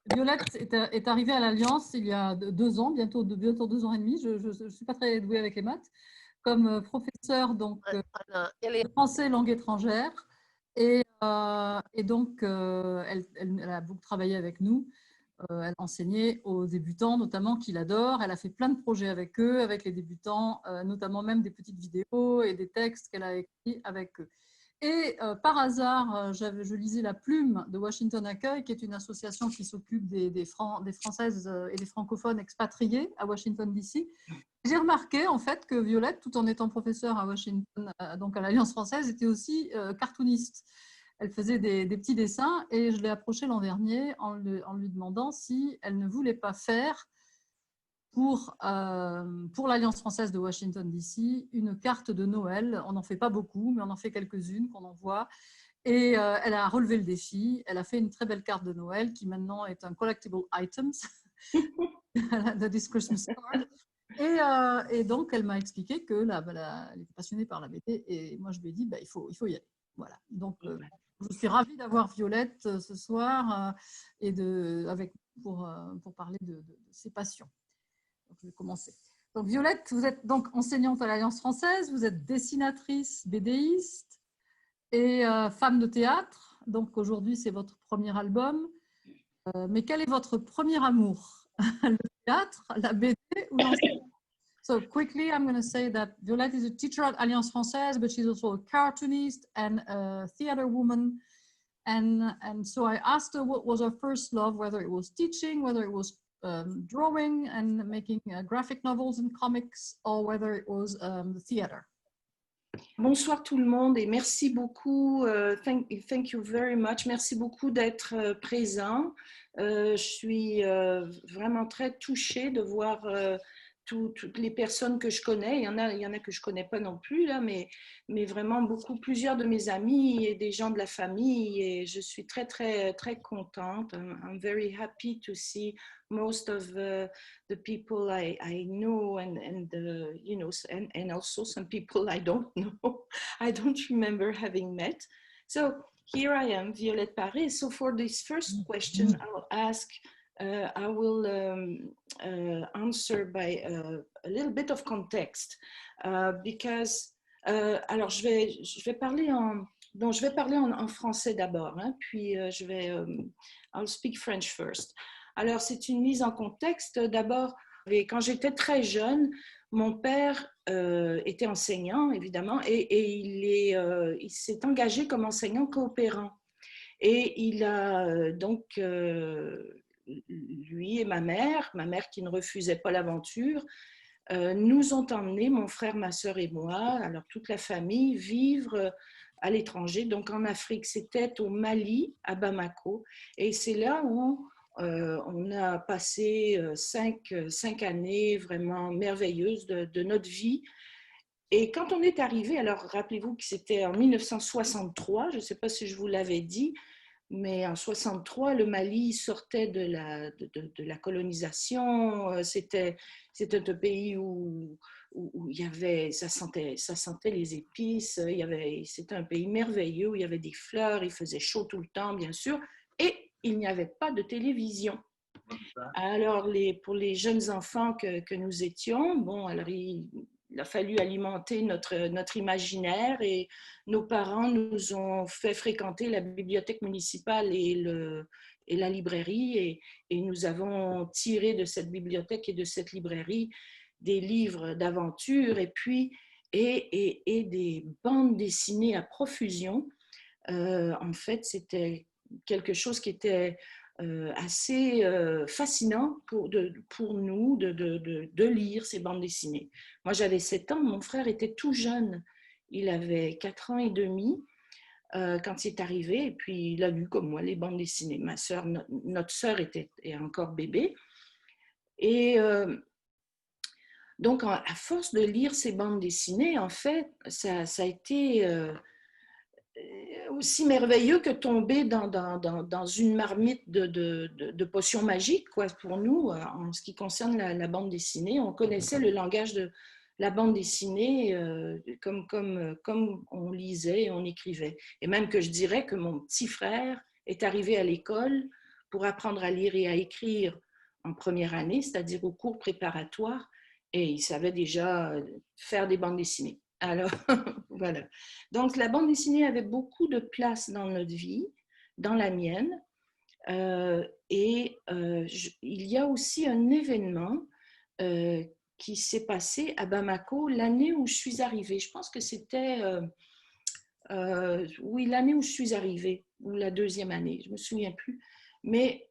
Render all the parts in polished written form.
Violette est arrivée à l'Alliance il y a 2 ans, bientôt 2 ans et demi. Je ne suis pas très douée avec les maths. Comme professeure donc, de français langue étrangère. Et donc, elle a beaucoup travaillé avec nous. Elle enseignait aux débutants, notamment, qu'il adore. Elle a fait plein de projets avec eux, avec les débutants, notamment même des petites vidéos et des textes qu'elle a écrits avec eux. Et par hasard, je lisais La Plume de Washington Accueil, qui est une association qui s'occupe des Françaises et des francophones expatriés à Washington, D.C. J'ai remarqué en fait que Violette, tout en étant professeure à Washington, donc à l'Alliance française, était aussi cartooniste. Elle faisait des petits dessins et je l'ai approchée l'an dernier en lui demandant si elle ne voulait pas faire pour l'Alliance française de Washington, D.C., une carte de Noël. On n'en fait pas beaucoup, mais on en fait quelques-unes qu'on envoie. Et elle a relevé le défi. Elle a fait une très belle carte de Noël qui maintenant est un collectible items, de This Christmas card. Et donc, elle m'a expliqué que elle était passionnée par la BD. Et moi, je lui ai dit, il faut y aller. Voilà. Donc, je suis ravie d'avoir Violette ce soir pour parler de ses passions. Donc, je vais commencer. Donc, Violette, vous êtes donc enseignante à l'Alliance française, vous êtes dessinatrice, BDiste et femme de théâtre. Donc, aujourd'hui, c'est votre premier album. Mais quel est votre premier amour? Le théâtre, la BD ou l'enseignement? So quickly, I'm going to say that Violette is a teacher at Alliance Française, but she's also a cartoonist and a theater woman. And so I asked her what was her first love, whether it was teaching, whether it was drawing and making graphic novels and comics, or whether it was the theater. Bonsoir tout le monde et merci beaucoup, thank you very much, merci beaucoup d'être présent. Je suis vraiment très touchée de voir toutes les personnes que je connais. Il y en a que je connais pas non plus là, mais vraiment plusieurs de mes amis et des gens de la famille, et je suis très très très contente. I'm very happy to see most of the people I know and you know, and also some people I don't know. I don't remember having met. So here I am, Violette Paré. So for this first question, I'll ask. I will answer by a little bit of context because alors je vais parler en français d'abord, hein, puis I'll speak French first. Alors c'est une mise en contexte d'abord. Quand j'étais très jeune, mon père était enseignant évidemment et il s'est engagé comme enseignant coopérant, et il a donc lui et ma mère qui ne refusait pas l'aventure, nous ont emmenés, mon frère, ma sœur et moi, alors toute la famille, vivre à l'étranger, donc en Afrique. C'était au Mali, à Bamako, et c'est là où on a passé 5 années vraiment merveilleuses de notre vie. Et quand on est arrivé, alors rappelez-vous que c'était en 1963, je ne sais pas si je vous l'avais dit, mais en 63, le Mali sortait de la colonisation. C'était un pays où il y avait, ça sentait les épices. C'était un pays merveilleux où il y avait des fleurs, il faisait chaud tout le temps, bien sûr, et il n'y avait pas de télévision. Alors, pour les jeunes enfants que nous étions, bon, alors il a fallu alimenter notre imaginaire, et nos parents nous ont fait fréquenter la bibliothèque municipale et la librairie, et nous avons tiré de cette bibliothèque et de cette librairie des livres d'aventure et des bandes dessinées à profusion. En fait, c'était quelque chose qui était assez fascinant pour nous de lire ces bandes dessinées. Moi, j'avais 7 ans, mon frère était tout jeune. Il avait 4 ans et demi quand il est arrivé, et puis il a lu comme moi les bandes dessinées. Ma sœur, notre sœur est encore bébé. Et donc, à force de lire ces bandes dessinées, en fait, ça a été aussi merveilleux que tomber dans une marmite de potions magiques, quoi, pour nous, en ce qui concerne la bande dessinée. On connaissait le langage de la bande dessinée comme on lisait et on écrivait. Et même que je dirais que mon petit frère est arrivé à l'école pour apprendre à lire et à écrire en première année, c'est-à-dire au cours préparatoire, et il savait déjà faire des bandes dessinées. Alors, voilà. Donc, la bande dessinée avait beaucoup de place dans notre vie, dans la mienne. Il y a aussi un événement qui s'est passé à Bamako l'année où je suis arrivée. Je pense que c'était, oui, l'année où je suis arrivée, ou la deuxième année, je ne me souviens plus. Mais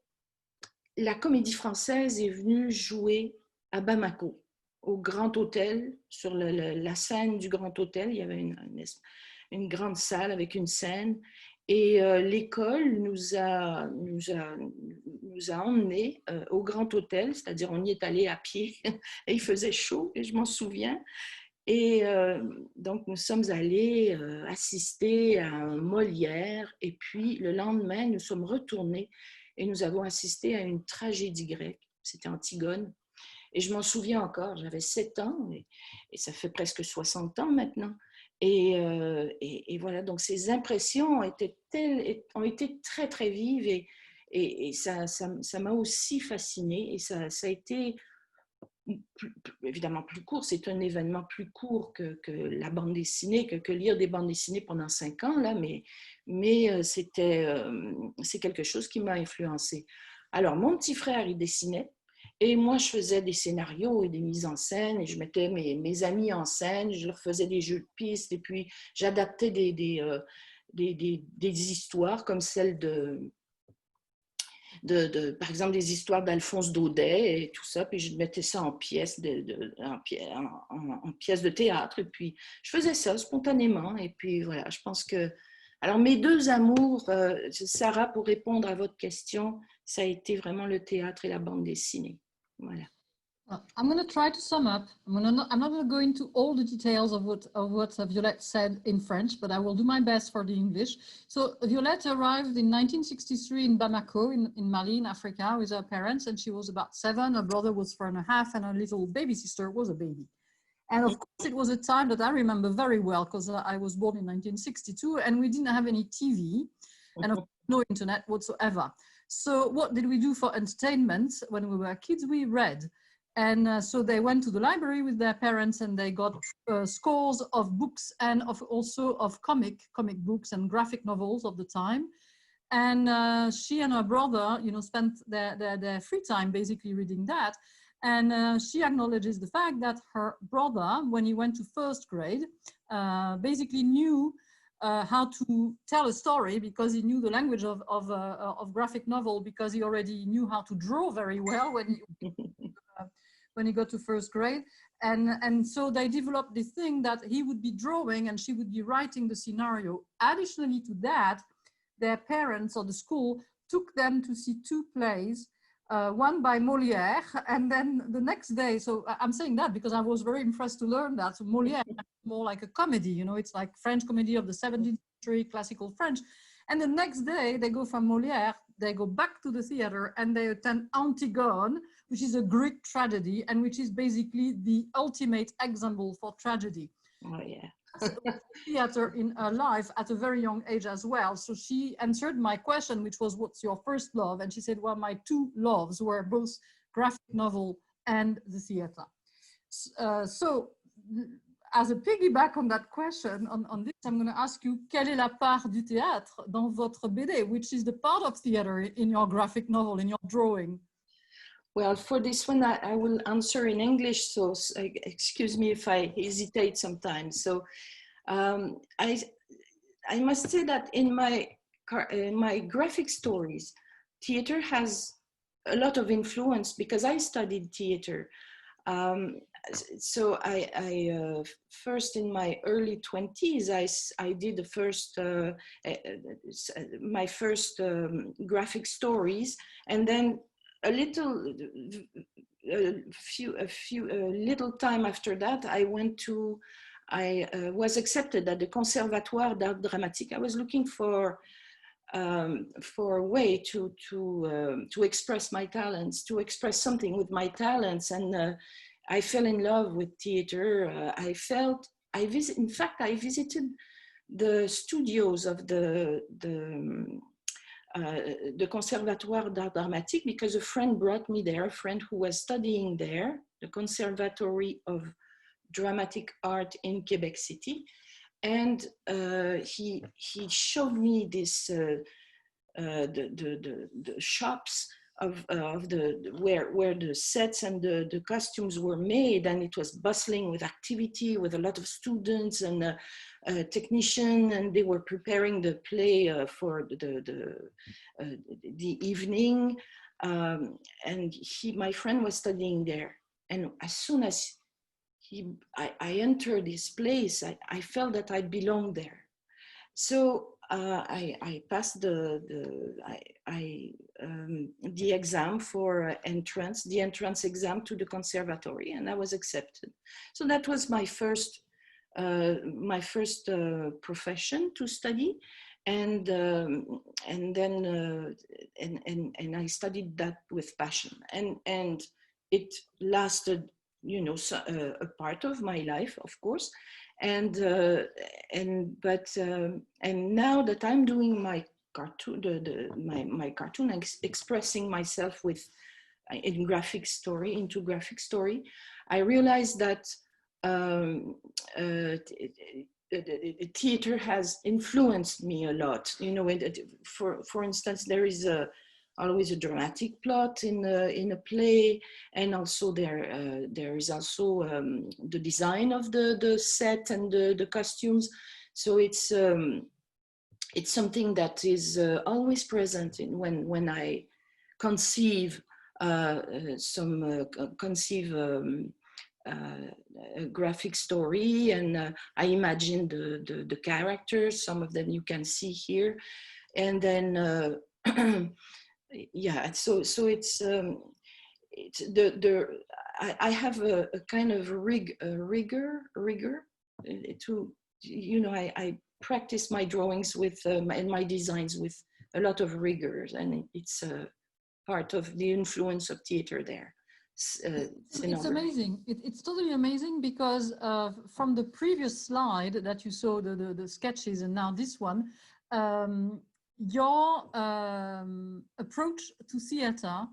la Comédie Française est venue jouer à Bamako, au Grand Hôtel, sur la scène du Grand Hôtel. Il y avait une grande salle avec une scène. Et l'école nous a emmenés au Grand Hôtel, c'est-à-dire on y est allé à pied, et il faisait chaud, et je m'en souviens. Et donc, nous sommes allés assister à un Molière, et puis le lendemain, nous sommes retournés et nous avons assisté à une tragédie grecque. C'était Antigone. Et je m'en souviens encore, j'avais 7 ans, et ça fait presque 60 ans maintenant. Et voilà, donc ces impressions ont été très, très vives, et ça m'a aussi fascinée, et ça a été évidemment plus court, c'est un événement plus court que la bande dessinée, que lire des bandes dessinées pendant 5 ans, là, mais c'est quelque chose qui m'a influencée. Alors, mon petit frère, il dessinait, et moi, je faisais des scénarios et des mises en scène, et je mettais mes amis en scène, je leur faisais des jeux de pistes, et puis j'adaptais des histoires comme celle par exemple, des histoires d'Alphonse Daudet et tout ça, puis je mettais ça en pièces en pièces de théâtre, et puis je faisais ça spontanément, et puis voilà, je pense que... Alors, mes deux amours, Sarah, pour répondre à votre question, ça a été vraiment le théâtre et la bande dessinée. Voilà. I'm going to try to sum up. I'm not going to go into all the details of what Violette said in French, but I will do my best for the English. So Violette arrived in 1963 in Bamako, in Mali, in Africa, with her parents, and she was about 7. Her brother was 4.5, and her little baby sister was a baby. And of course, it was a time that I remember very well, because I was born in 1962, and we didn't have any TV, and of course, no internet whatsoever. So what did we do for entertainment when we were kids? We read. And so they went to the library with their parents, and they got scores of books, and also of comic books and graphic novels of the time. And she and her brother, spent their free time basically reading that. And she acknowledges the fact that her brother, when he went to first grade, basically knew how to tell a story, because he knew the language of graphic novel, because he already knew how to draw very well when he got to first grade. And so they developed this thing that he would be drawing and she would be writing the scenario. Additionally to that, their parents or the school took them to see 2 plays, one by Molière, and then the next day, so I'm saying that because I was very impressed to learn that. So Molière is more like a comedy, it's like French comedy of the 17th century, classical French. And the next day they go from Molière, they go back to the theater, and they attend Antigone, which is a Greek tragedy, and which is basically the ultimate example for tragedy. Oh, yeah. Theater in her life at a very young age as well. So she answered my question, which was, what's your first love? And she said, well, my 2 loves were both graphic novel and the theater. So as a piggyback on that question, on this, I'm going to ask you, quelle est la part du théâtre dans votre BD? Which is the part of theater in your graphic novel, in your drawing? Well, for this one, I will answer in English, so excuse me if I hesitate sometimes. So I must say that in my graphic stories, theater has a lot of influence, because I studied theater. So I first in my early 20s, I did the first, my first graphic stories, and then a little time after that, I was accepted at the Conservatoire d'Art Dramatique. I was looking for a way to express my talents, to express something with my talents, and I fell in love with theater. I visited the studios of the the Conservatoire d'Art Dramatique because a friend brought me there, a friend who was studying there, the Conservatory of Dramatic Art in Quebec City. And he showed me this, the shops of where the sets and the costumes were made, and it was bustling with activity, with a lot of students and technicians, and they were preparing the play for the evening. And my friend was studying there, and as soon as I entered this place, I felt that I belonged there. So I passed the exam for entrance, the entrance exam to the conservatory, and I was accepted. So that was my first profession to study, and then I studied that with passion, and it lasted, you know, a part of my life, of course. And now that I'm doing my cartoon, my cartoon, expressing myself into graphic story, I realized that theater has influenced me a lot. You know, for instance, there is always a dramatic plot in a play, and also there is also the design of the set and the costumes. So it's something that is always present in when I conceive a graphic story, and I imagine the characters. Some of them you can see here, and then. Yeah, so it's I have a kind of rigor to, you know, I practice my drawings with and my designs with a lot of rigors, and it's part of the influence of theater there. It's amazing. It's totally amazing because from the previous slide that you saw, the sketches, and now this one, your approach to theater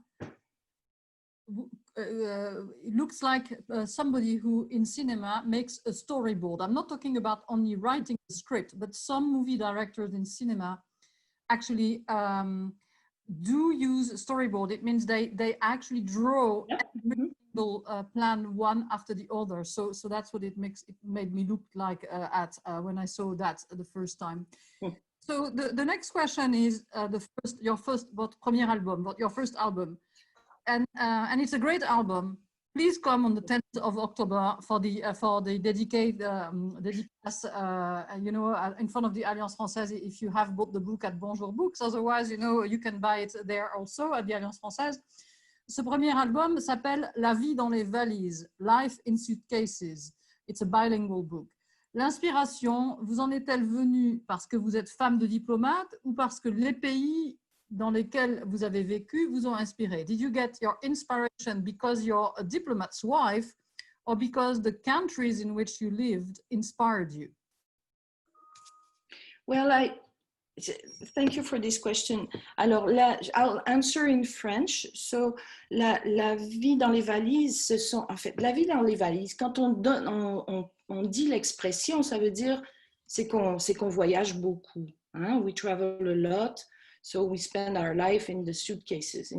looks like somebody who in cinema makes a storyboard. I'm not talking about only writing the script, but some movie directors in cinema actually do use storyboard. It means they actually draw every single plan one after the other. So that's what it made me look like at when I saw that the first time. So the next question is your first album, and it's a great album. Please come on the 10th of October for the dedicated you know, in front of the Alliance Française, if you have bought the book at Bonjour Books. Otherwise, you know, you can buy it there also at the Alliance Française. Ce premier album s'appelle La vie dans les valises, Life in Suitcases. It's a bilingual book. L'inspiration, vous en est-elle venue parce que vous êtes femme de diplomate ou parce que les pays dans lesquels vous avez vécu vous ont inspiré? Did you get your inspiration because you're a diplomat's wife or because the countries in which you lived inspired you? Well, thank you for this question. Alors, I'll answer in French. So, la vie dans les valises, en fait, la vie dans les valises, quand on dit l'expression, ça veut dire c'est qu'on voyage beaucoup. Hein? We travel a lot, so we spend our life in suitcases.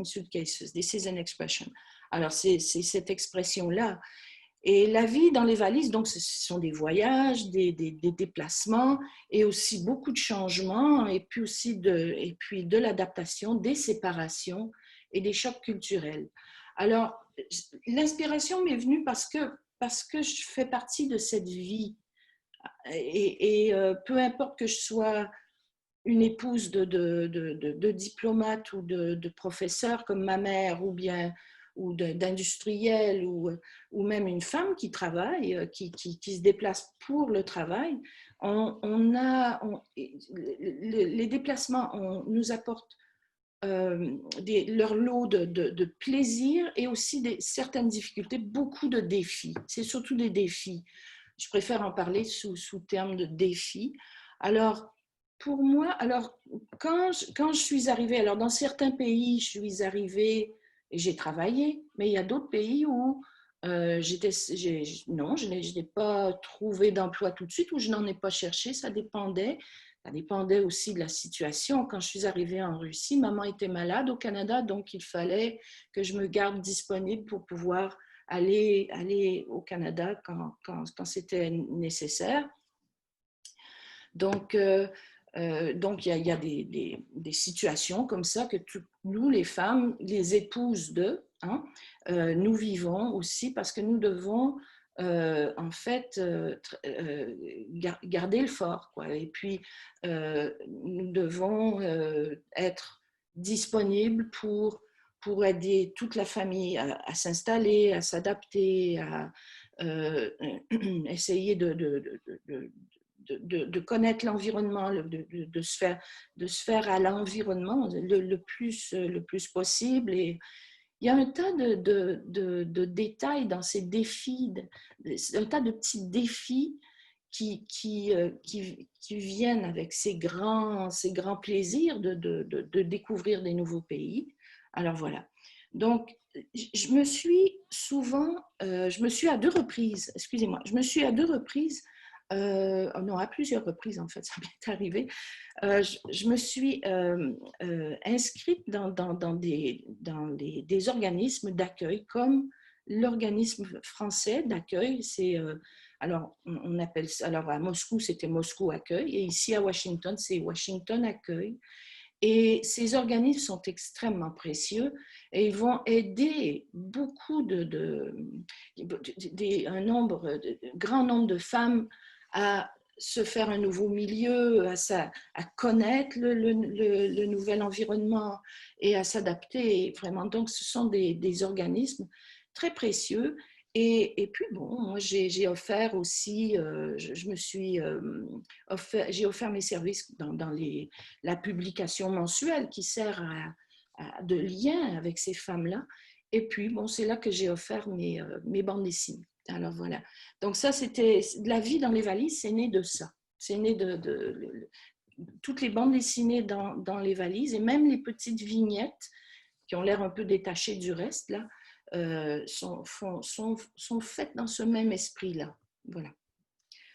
This is an expression. Alors, c'est cette expression-là. Et la vie dans les valises, donc ce sont des voyages, des déplacements et aussi beaucoup de changements et puis aussi de l'adaptation, des séparations et des chocs culturels. Alors, l'inspiration m'est venue parce que je fais partie de cette vie et peu importe que je sois une épouse de diplomate ou de professeur comme ma mère ou d'industriel ou même une femme qui travaille, qui se déplace pour le travail, les déplacements nous apportent leur lot de plaisir et aussi certaines difficultés, beaucoup de défis. C'est surtout des défis. Je préfère en parler sous terme de défis. Alors, pour moi, quand je suis arrivée, alors dans certains pays, je suis arrivée et j'ai travaillé, mais il y a d'autres pays où non, je n'ai pas trouvé d'emploi tout de suite ou je n'en ai pas cherché, ça dépendait. Ça dépendait aussi de la situation. Quand je suis arrivée en Russie, maman était malade au Canada, donc il fallait que je me garde disponible pour pouvoir aller au Canada quand c'était nécessaire. Donc, il y a des situations comme ça que nous, les femmes, les épouses d'eux, hein, nous vivons aussi parce que nous devons en fait garder le fort, quoi. Et puis, nous devons être disponibles pour aider toute la famille à s'installer, à s'adapter, à essayer de connaître l'environnement, de se faire à l'environnement le plus possible. Et il y a un tas de détails dans ces défis, un tas de petits défis qui viennent avec ces grands plaisirs de découvrir des nouveaux pays. Alors voilà. Donc, je me suis à 2 reprises, excusez-moi, je me suis à 2 reprises, non, à plusieurs reprises en fait, ça m'est arrivé. Je me suis inscrite dans des organismes d'accueil comme l'organisme français d'accueil. Alors, on appelle ça, alors à Moscou, c'était Moscou Accueil, et ici à Washington, c'est Washington Accueil. Et ces organismes sont extrêmement précieux et ils vont aider beaucoup grand nombre de femmes à se faire un nouveau milieu, à connaître le nouvel environnement et à s'adapter. Vraiment, donc, ce sont des organismes très précieux. Et puis, bon, moi, j'ai offert aussi, j'ai offert mes services dans la publication mensuelle qui sert de lien avec ces femmes-là. Et puis, bon, c'est là que j'ai offert mes bandes dessinées. Alors voilà. Donc ça, c'était de la vie dans les valises, c'est né de ça. C'est né de toutes les bandes dessinées dans les valises et même les petites vignettes qui ont l'air un peu détachées du reste, là, sont faites dans ce même esprit-là. Voilà.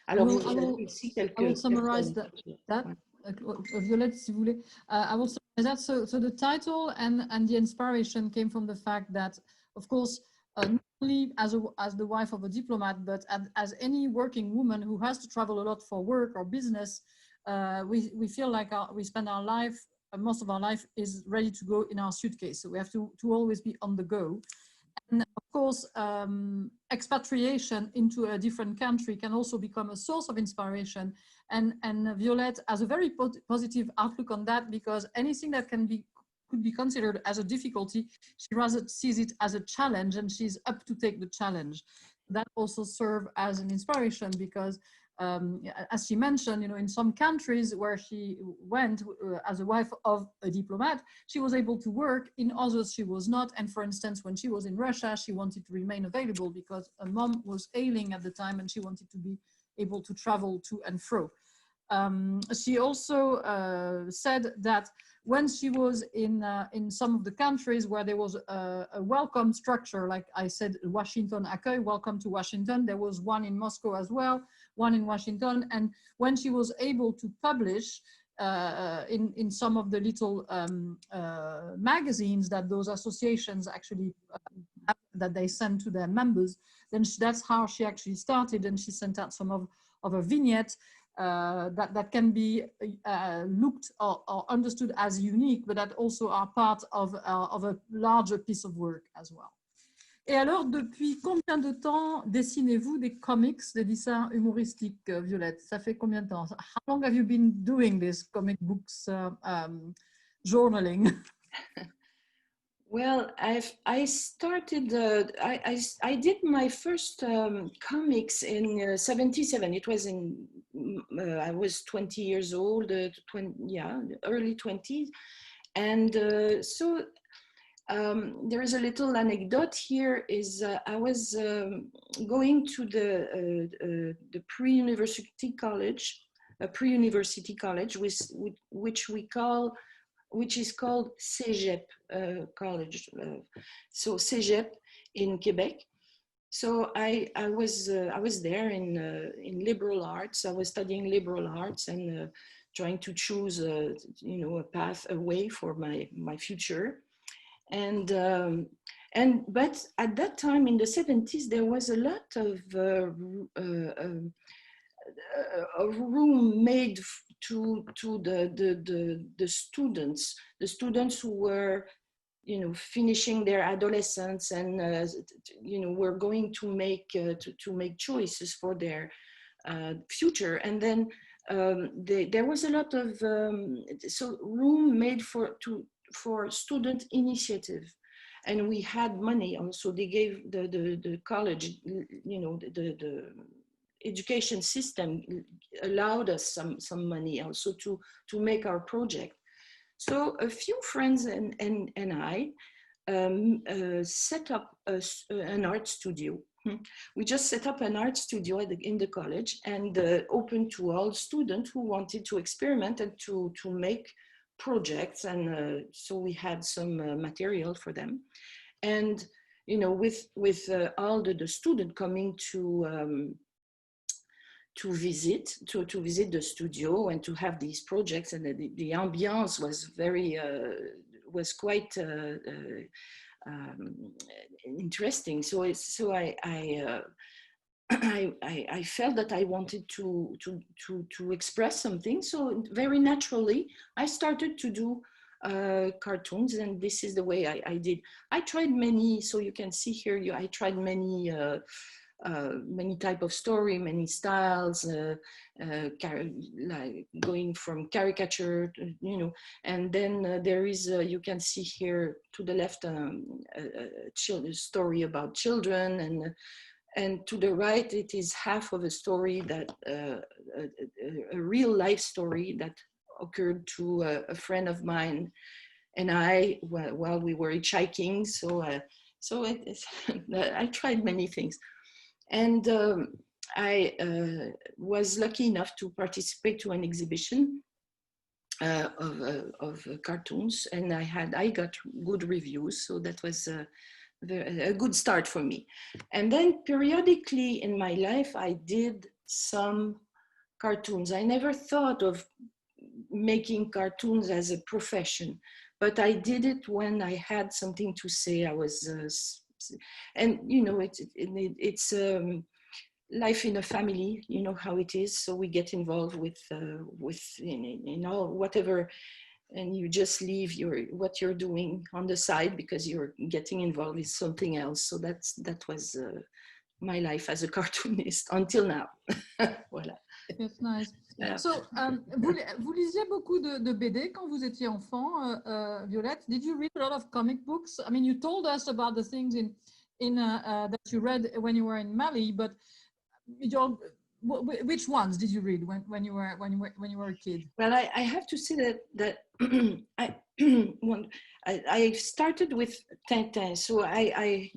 Alors, vous avez ici quelques... I will summarize that. Violette, si vous voulez. I will summarize that. So the title and the inspiration came from the fact that, of course, not only as the wife of a diplomat, but as any working woman who has to travel a lot for work or business, we feel like we spend our life, most of our life is ready to go in our suitcase. So we have to always be on the go. And of course, expatriation into a different country can also become a source of inspiration. And Violette has a very positive outlook on that, because anything that could be considered as a difficulty, she rather sees it as a challenge, and she's up to take the challenge. That also serves as an inspiration because, as she mentioned, in some countries where she went as a wife of a diplomat, she was able to work. In others, she was not. And for instance, when she was in Russia, she wanted to remain available because her mom was ailing at the time and she wanted to be able to travel to and fro. She also said that when she was in some of the countries where there was a welcome structure, like I said, Washington Accueil, welcome to Washington, there was one in Moscow as well, one in Washington. And when she was able to publish in some of the little magazines that those associations actually that they send to their members, then that's how she actually started. And she sent out some of a vignette that can be looked or understood as unique, but that also are part of a larger piece of work as well. Et alors, depuis combien de temps dessinez-vous des comics, des dessins humoristiques, Violette? Ça fait combien de temps? How long have you been doing this comic books journaling? Well, I started, I did my first comics in 1977. It was I was 20 years old, early 20s. And so there is a little anecdote here is I was going to the pre-university college a pre-university college, which is called Cégep College. So Cégep in Quebec. So I was there in liberal arts. I was studying liberal arts and trying to choose a path, a way for my future. But at that time in the 70s, there was a lot of a room made to the students who were finishing their adolescence and were going to make choices for their future. And then there was a lot of room made for student initiative, and we had money also. They gave the college, the education system allowed us some money also to make our project. So a few friends and I set up an art studio. We just set up an art studio in the college and open to all students who wanted to experiment and to make projects. And so we had some material for them. And with all the students coming to visit the studio and to have these projects, and the ambiance was was quite interesting. So I felt that I wanted to express something. So very naturally, I started to do cartoons, and this is the way I did. I tried many. So you can see here, I tried many type of story, many styles, like going from caricature to, and then there is, you can see here to the left, a story about children, and to the right, it is half of a story that, a real life story that occurred to a friend of mine and I while we were hitchhiking. So I tried many things. And I was lucky enough to participate to an exhibition of cartoons, and I got good reviews, so that was a good start for me. And then periodically in my life, I did some cartoons. I never thought of making cartoons as a profession, but I did it when I had something to say. I was and it's life in a family, how it is. So we get involved with in all whatever, and you just leave what you're doing on the side because you're getting involved with something else. So that was my life as a cartoonist until now. Voilà. That's nice. Yeah. So, vous lisiez beaucoup de BD quand vous étiez enfant, Violette. Did you read a lot of comic books? I mean, you told us about the things that you read when you were in Mali, but which ones did you read when you were a kid? Well, I have to say that I started with Tintin. So I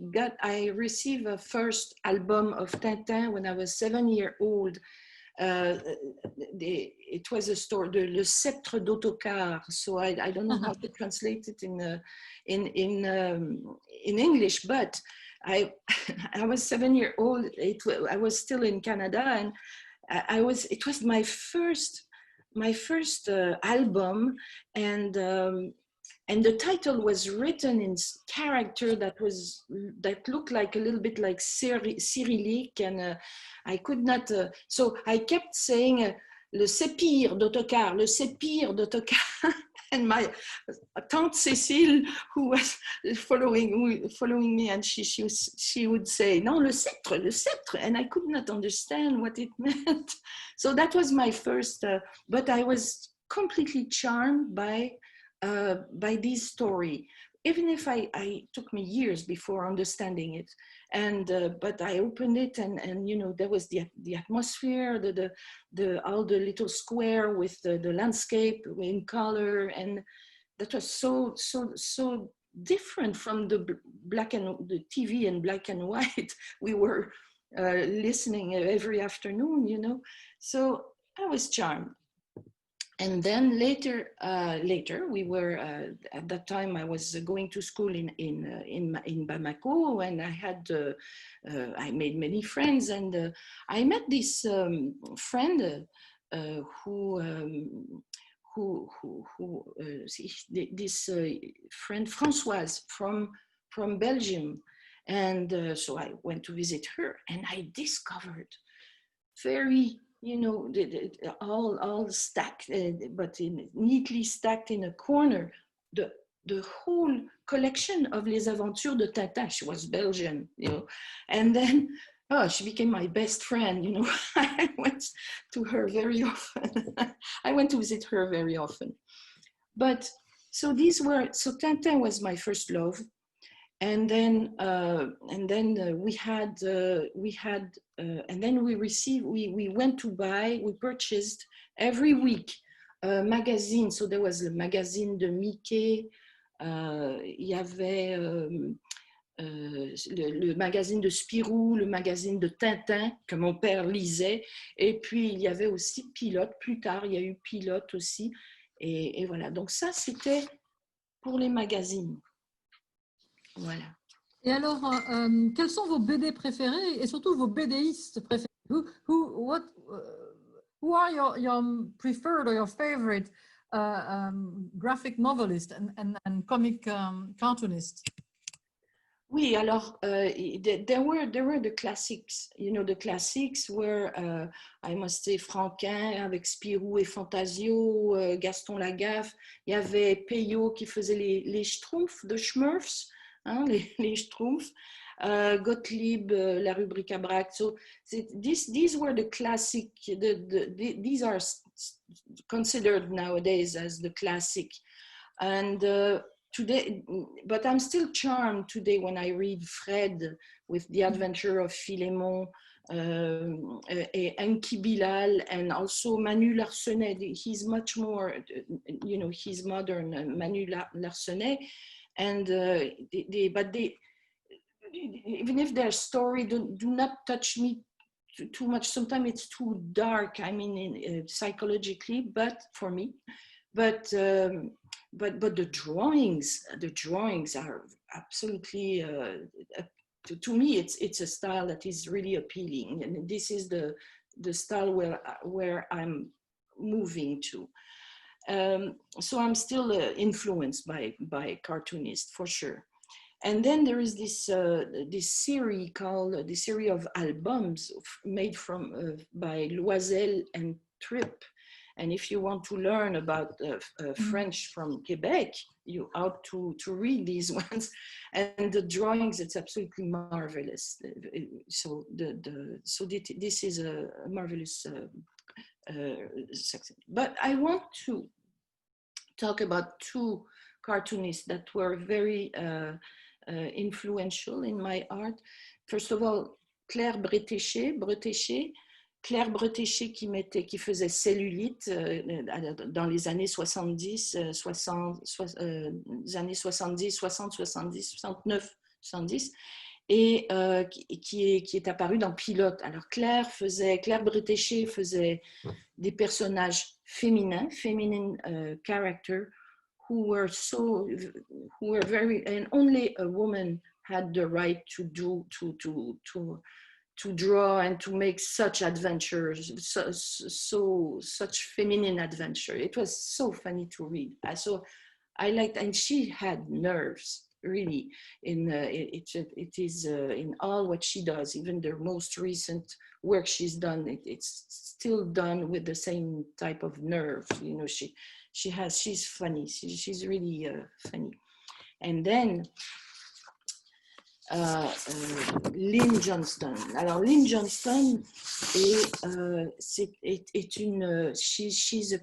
received a first album of Tintin when I was 7 years old. It was a story, Le Sceptre d'Autocar. So I don't know how to translate it in English, but I was 7 years old. I was still in Canada, and it was my first album, and the title was written in character that looked like a little bit like Cyrillic, and I could not. So I kept saying Le Sépir d'Autocar, Le Sépir d'Autocar. And my tante Cécile, who was following me, and she would say, "Non, le sceptre," and I could not understand what it meant. So that was my first. But I was completely charmed by this story, even if I took me years before understanding it. And but I opened it, and there was the atmosphere, the all the little square with the landscape in color, and that was so different from the TV in black and white we were listening every afternoon, So I was charmed. And then later we were at that time I was going to school in Bamako, and I made many friends, and I met this friend this friend Françoise from Belgium, and so I went to visit her, and I discovered very, all stacked, but neatly stacked in a corner, the whole collection of Les Aventures de Tintin. She was Belgian, and then she became my best friend. I went to her very often. I went to visit her very often. But so Tintin was my first love. And then we purchased every week a magazine. So there was le magazine de Mickey, il y avait le magazine de Spirou, le magazine de Tintin que mon père lisait, et puis il y avait aussi Pilote. Plus tard, il y a eu Pilote aussi, et voilà. Donc ça, c'était pour les magazines. Voilà. Et alors, quels sont vos BD préférés et surtout vos BDistes préférés? Who are your preferred or your favorite graphic novelist and comic cartoonist? Oui, alors, there were the classics. The classics were, I must say, Franquin avec Spirou et Fantasio, Gaston Lagaffe. Il y avait Peyo qui faisait les Schtroumpfs de Schmurfs, hein, les Schtroumpfs. Gottlieb, la rubrique à Braque. So these were the classic. These are considered nowadays as the classic, and today, but I'm still charmed today when I read Fred with The Adventure of Philémon, Enki Bilal, and also Manu Larsenet. He's much more, he's modern, Manu Larsenet, and even if their story do not touch me too much, sometimes it's too dark, I mean, psychologically, but for me, but the drawings are absolutely, to me, it's a style that is really appealing, and this is the style where I'm moving to. So I'm still influenced by cartoonists, for sure. And then there is this series called the series of albums made by Loisel and Tripp. And if you want to learn about French from Quebec, you ought to read these ones. And the drawings, it's absolutely marvelous. So this is a marvelous success. But I want to talk about two cartoonists that were very influential in my art. First of all, Claire Bretéché, Claire Bretéché qui faisait Cellulite dans les années 70, 60, 69, 70, et qui est apparue dans Pilote. Alors Claire Bretéché faisait des personnages féminins, feminine character, who were very, and only a woman had the right to draw and to make such adventures, such feminine adventure. It was so funny to read. So I liked, and she had nerves, really. It is in all what she does, even the most recent work she's done, it's still done with the same type of nerve. She's funny. She's really funny. And then Lynn Johnston. Alors Lynn Johnston she's a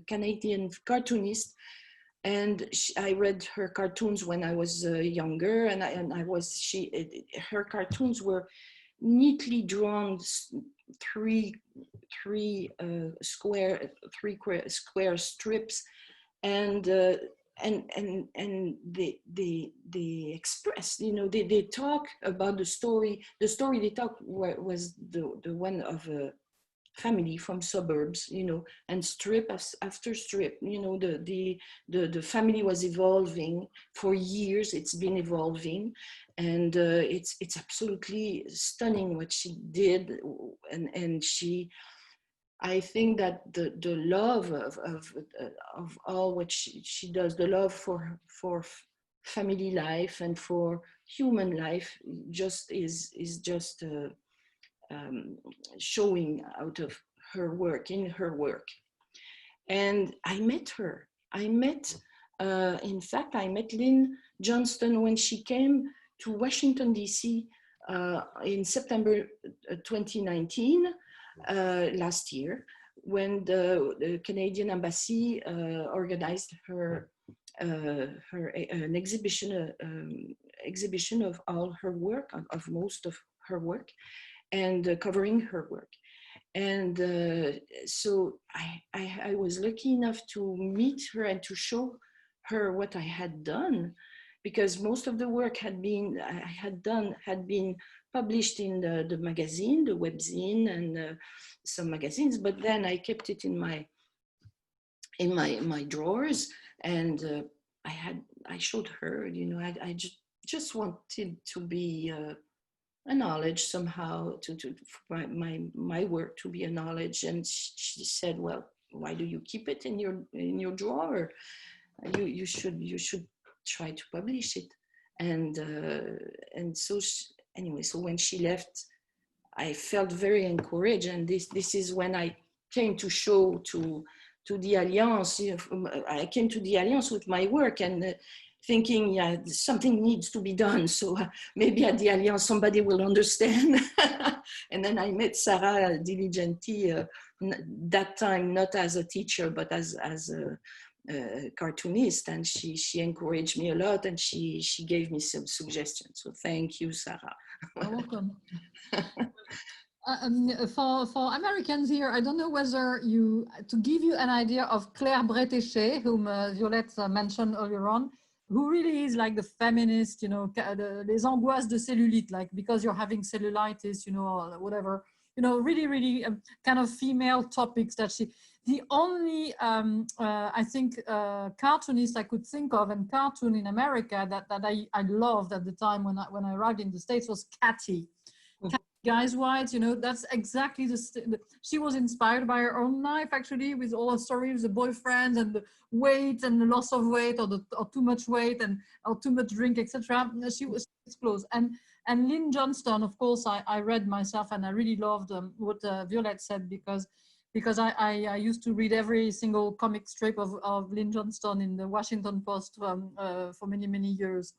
Canadian cartoonist, and I read her cartoons when I was younger, and her cartoons were neatly drawn, three square strips, and they express, they talk about the story. The story they talk was the one of family from suburbs, you know, and strip after strip, you know, the family was evolving for years. It's been evolving, and it's absolutely stunning what she did, and she. I think that the love of all what she does, the love for family life and for human life, just is just showing out of her work, in her work. And I met her. In fact, I met Lynn Johnston when she came to Washington, D.C. In September 2019, last year, when the Canadian Embassy organized an exhibition of all her work, of most of her work, and covering her work. And so I was lucky enough to meet her and to show her what I had done, because most of the work had been published in the magazine, the webzine, and some magazines. But then I kept it in my drawers, and I showed her. You know, I just wanted to be acknowledged somehow, for my work to be acknowledged. And she said, "Well, why do you keep it in your drawer? You should try to publish it." And so anyway, so when she left, I felt very encouraged, and this is when I came to show to the Alliance. I came to the Alliance with my work, and thinking, yeah, something needs to be done. So maybe at the Alliance somebody will understand. And then I met Sarah Diligenti, that time not as a teacher, but as a cartoonist, and she encouraged me a lot, and she gave me some suggestions. So thank you, Sarah. You're welcome. For Americans here, I don't know whether to give you an idea of Claire Bretéché, whom Violette mentioned earlier on, who really is like the feminist, you know, les angoisses de cellulite, like because you're having cellulitis, you know, or whatever, you know, really, really kind of female topics that the only, I think, cartoonist I could think of, and cartoon in America that I loved at the time when I arrived in the States was Cathy. Guys White, you know, that's exactly she was inspired by her own life, actually, with all her stories, the boyfriends and the weight and the loss of weight, or too much weight or too much drink, etc. She was close. And Lynn Johnston, of course, I read myself, and I really loved what Violette said, because I used to read every single comic strip of Lynn Johnston in the Washington Post for many, many years.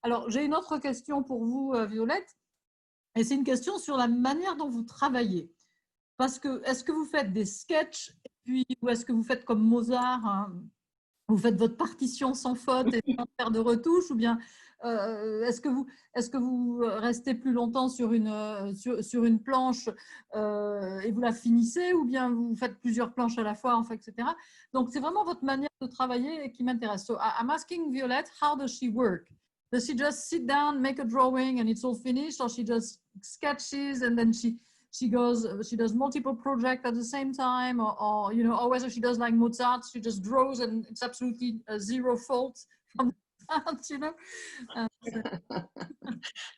Alors, j'ai une autre question pour vous, Violette. Et c'est une question sur la manière dont vous travaillez. Parce que, est-ce que vous faites des sketchs, ou est-ce que vous faites comme Mozart, hein, vous faites votre partition sans faute et sans faire de retouches, ou bien est-ce que vous restez plus longtemps sur une planche et vous la finissez, ou bien vous faites plusieurs planches à la fois, enfin, etc. Donc, c'est vraiment votre manière de travailler qui m'intéresse. So, I'm asking Violette, how does she work? Does she just sit down, make a drawing, and it's all finished, or she just sketches and then she does multiple projects at the same time, or you know, or whether she does like Mozart, she just draws and it's absolutely zero fault from that, you know?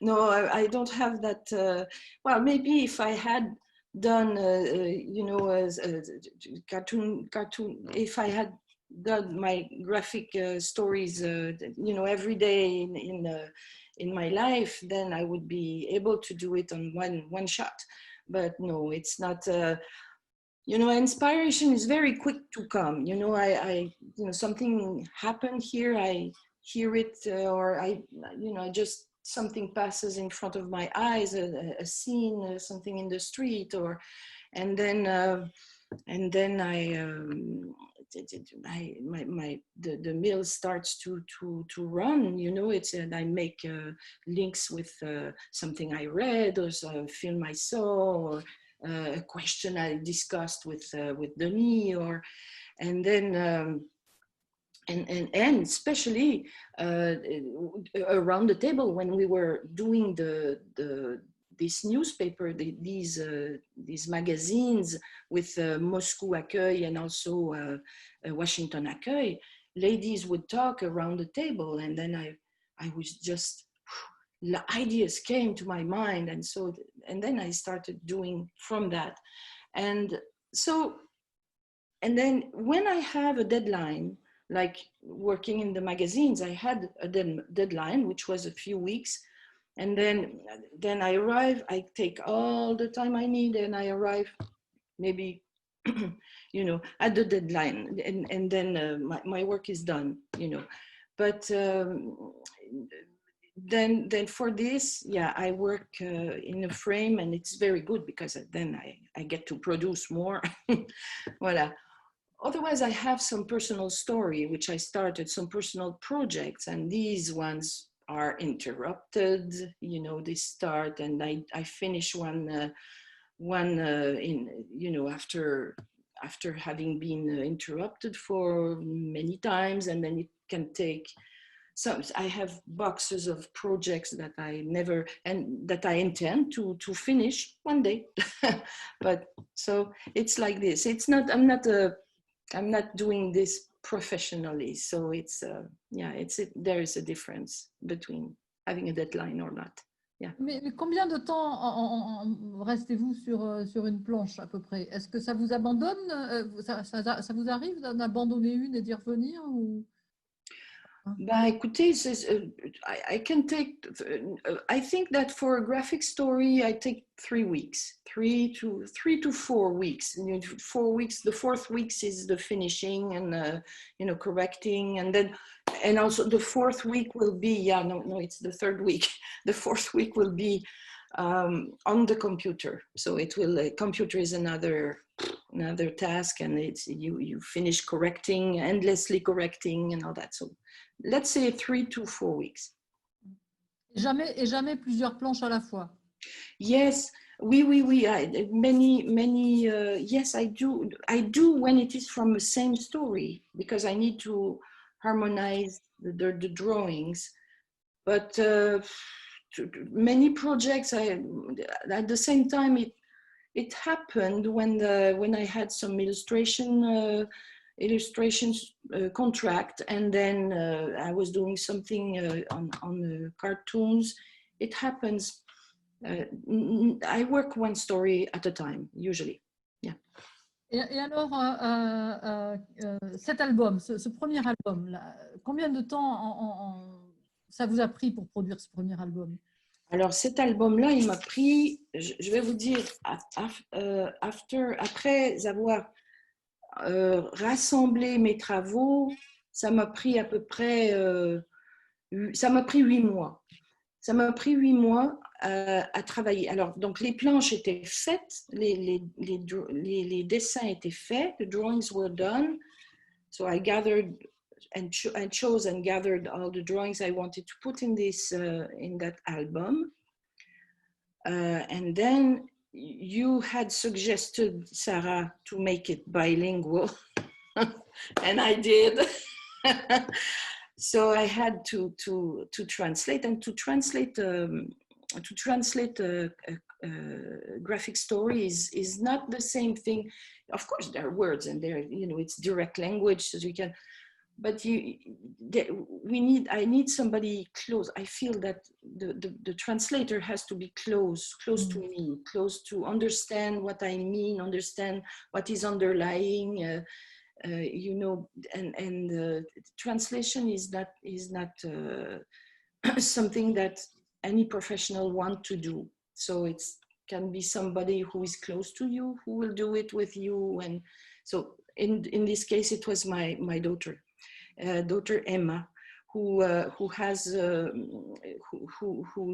No, I don't have that. Well, maybe if I had done, you know, as cartoon, if I had done my graphic stories, you know, every day in my life, then I would be able to do it on one shot. But no, it's not. You know, inspiration is very quick to come. You know, you know, something happened here, I hear it, or you know, just something passes in front of my eyes, a scene, something in the street, and then the mill starts to run. You know, and I make links with something I read, or a film I saw, or a question I discussed with Denis, and then and especially around the table when we were doing the this newspaper, these magazines with Moscou Accueil and also Washington Accueil, ladies would talk around the table, and then I was just, the ideas came to my mind, and then I started doing from that. And then when I have a deadline, like working in the magazines, I had a deadline, which was a few weeks. And then I arrive, I take all the time I need, and I arrive maybe, at the deadline, and then my work is done, But then for this, yeah, I work in a frame, and it's very good because then I get to produce more. Voilà. Otherwise, I have some personal story, which I started, some personal projects, and these ones are interrupted, they start, and I finish one in, after having been interrupted for many times, and then it can take some. I have boxes of projects that I never, and that I intend to finish one day. But so it's like this. It's not, I'm not doing this professionally, so it's there is a difference between having a deadline or not. Yeah. Mais combien de temps restez-vous sur une planche à peu près? Est-ce que ça vous abandonne? Ça vous arrive d'en abandonner une et d'y revenir ou... Bah, écoutez, I can take, I think that for a graphic story, I take 3 weeks, 3 to 4 weeks. 4 weeks, the 4th week is the finishing and, correcting. And also the 4th week will be, it's the 3rd week. The 4th week will be on the computer. So it will, computer is another task, and it's, you finish correcting, endlessly correcting and all that. So let's say 3 to 4 weeks. Jamais plusieurs planches à la fois. Yes, oui. Many. Yes, I do. I do when it is from the same story, because I need to harmonize the drawings. But many projects, at the same time, it happened when I had some illustrations contract, and then I was doing something on cartoons. It happens. I work one story at a time, usually. Yeah. Et alors, cet album, ce premier album, là, combien de temps ça vous a pris pour produire ce premier album? Alors, cet album-là, il m'a pris, je vais vous dire, après avoir rassembler mes travaux, ça m'a pris à peu près, ça m'a pris 8 mois. Ça m'a pris 8 mois à travailler. Alors, donc les planches étaient faites, les dessins étaient faits, the drawings were done. So I gathered and chose and gathered all the drawings I wanted to put in that album. And then you had suggested, Sarah, to make it bilingual, and I did. So I had to translate, and to translate a graphic story is not the same thing. Of course, there are words, and there, it's direct language, so you can. But I need somebody close. I feel that the translator has to be close to me, close to understand what I mean, understand what is underlying, and translation is not something that any professional want to do. So it can be somebody who is close to you, who will do it with you. And so in this case, it was my daughter. Daughter Emma, who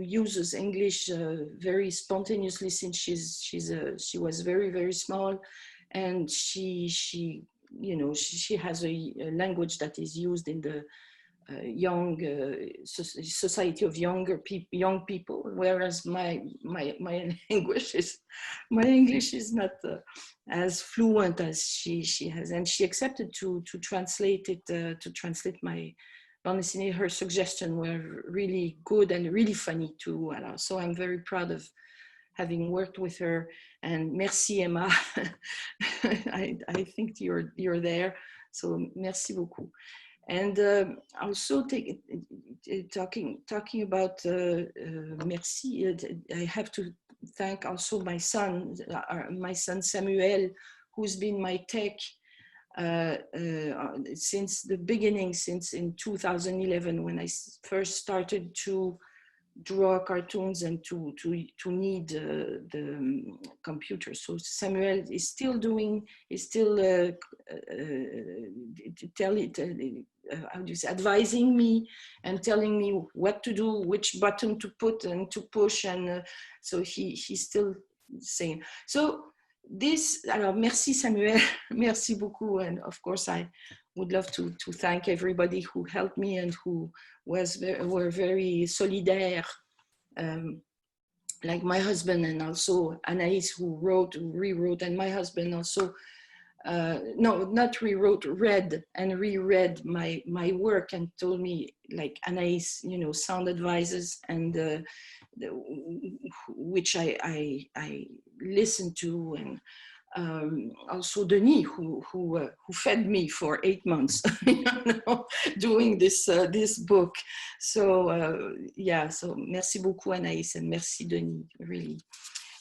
uses English very spontaneously since she was very, very small, and she has a language that is used in the young society of young people, whereas my English is not as fluent as she has, and she accepted to translate it, to translate my bande dessinée. Her suggestions were really good and really funny too. So I'm very proud of having worked with her. And merci Emma. I think you're there. So merci beaucoup. And also talking about merci, I have to thank also my son Samuel, who's been my tech since the beginning, since in 2011 when I first started to draw cartoons and to need the computer. So Samuel is still advising me and telling me what to do, which button to put and to push, and so he's still saying. So this, alors merci Samuel, merci beaucoup, and of course I would love to thank everybody who helped me and who were very solidaire, like my husband and also Anaïs, who rewrote, and my husband also, no, not rewrote, read and reread my work and told me, like Anaïs, you know, sound advices, and which I listened to, and also Denis, who fed me for 8 months, you know, doing this book. So yeah, so merci beaucoup Anaïs, and merci Denis, really.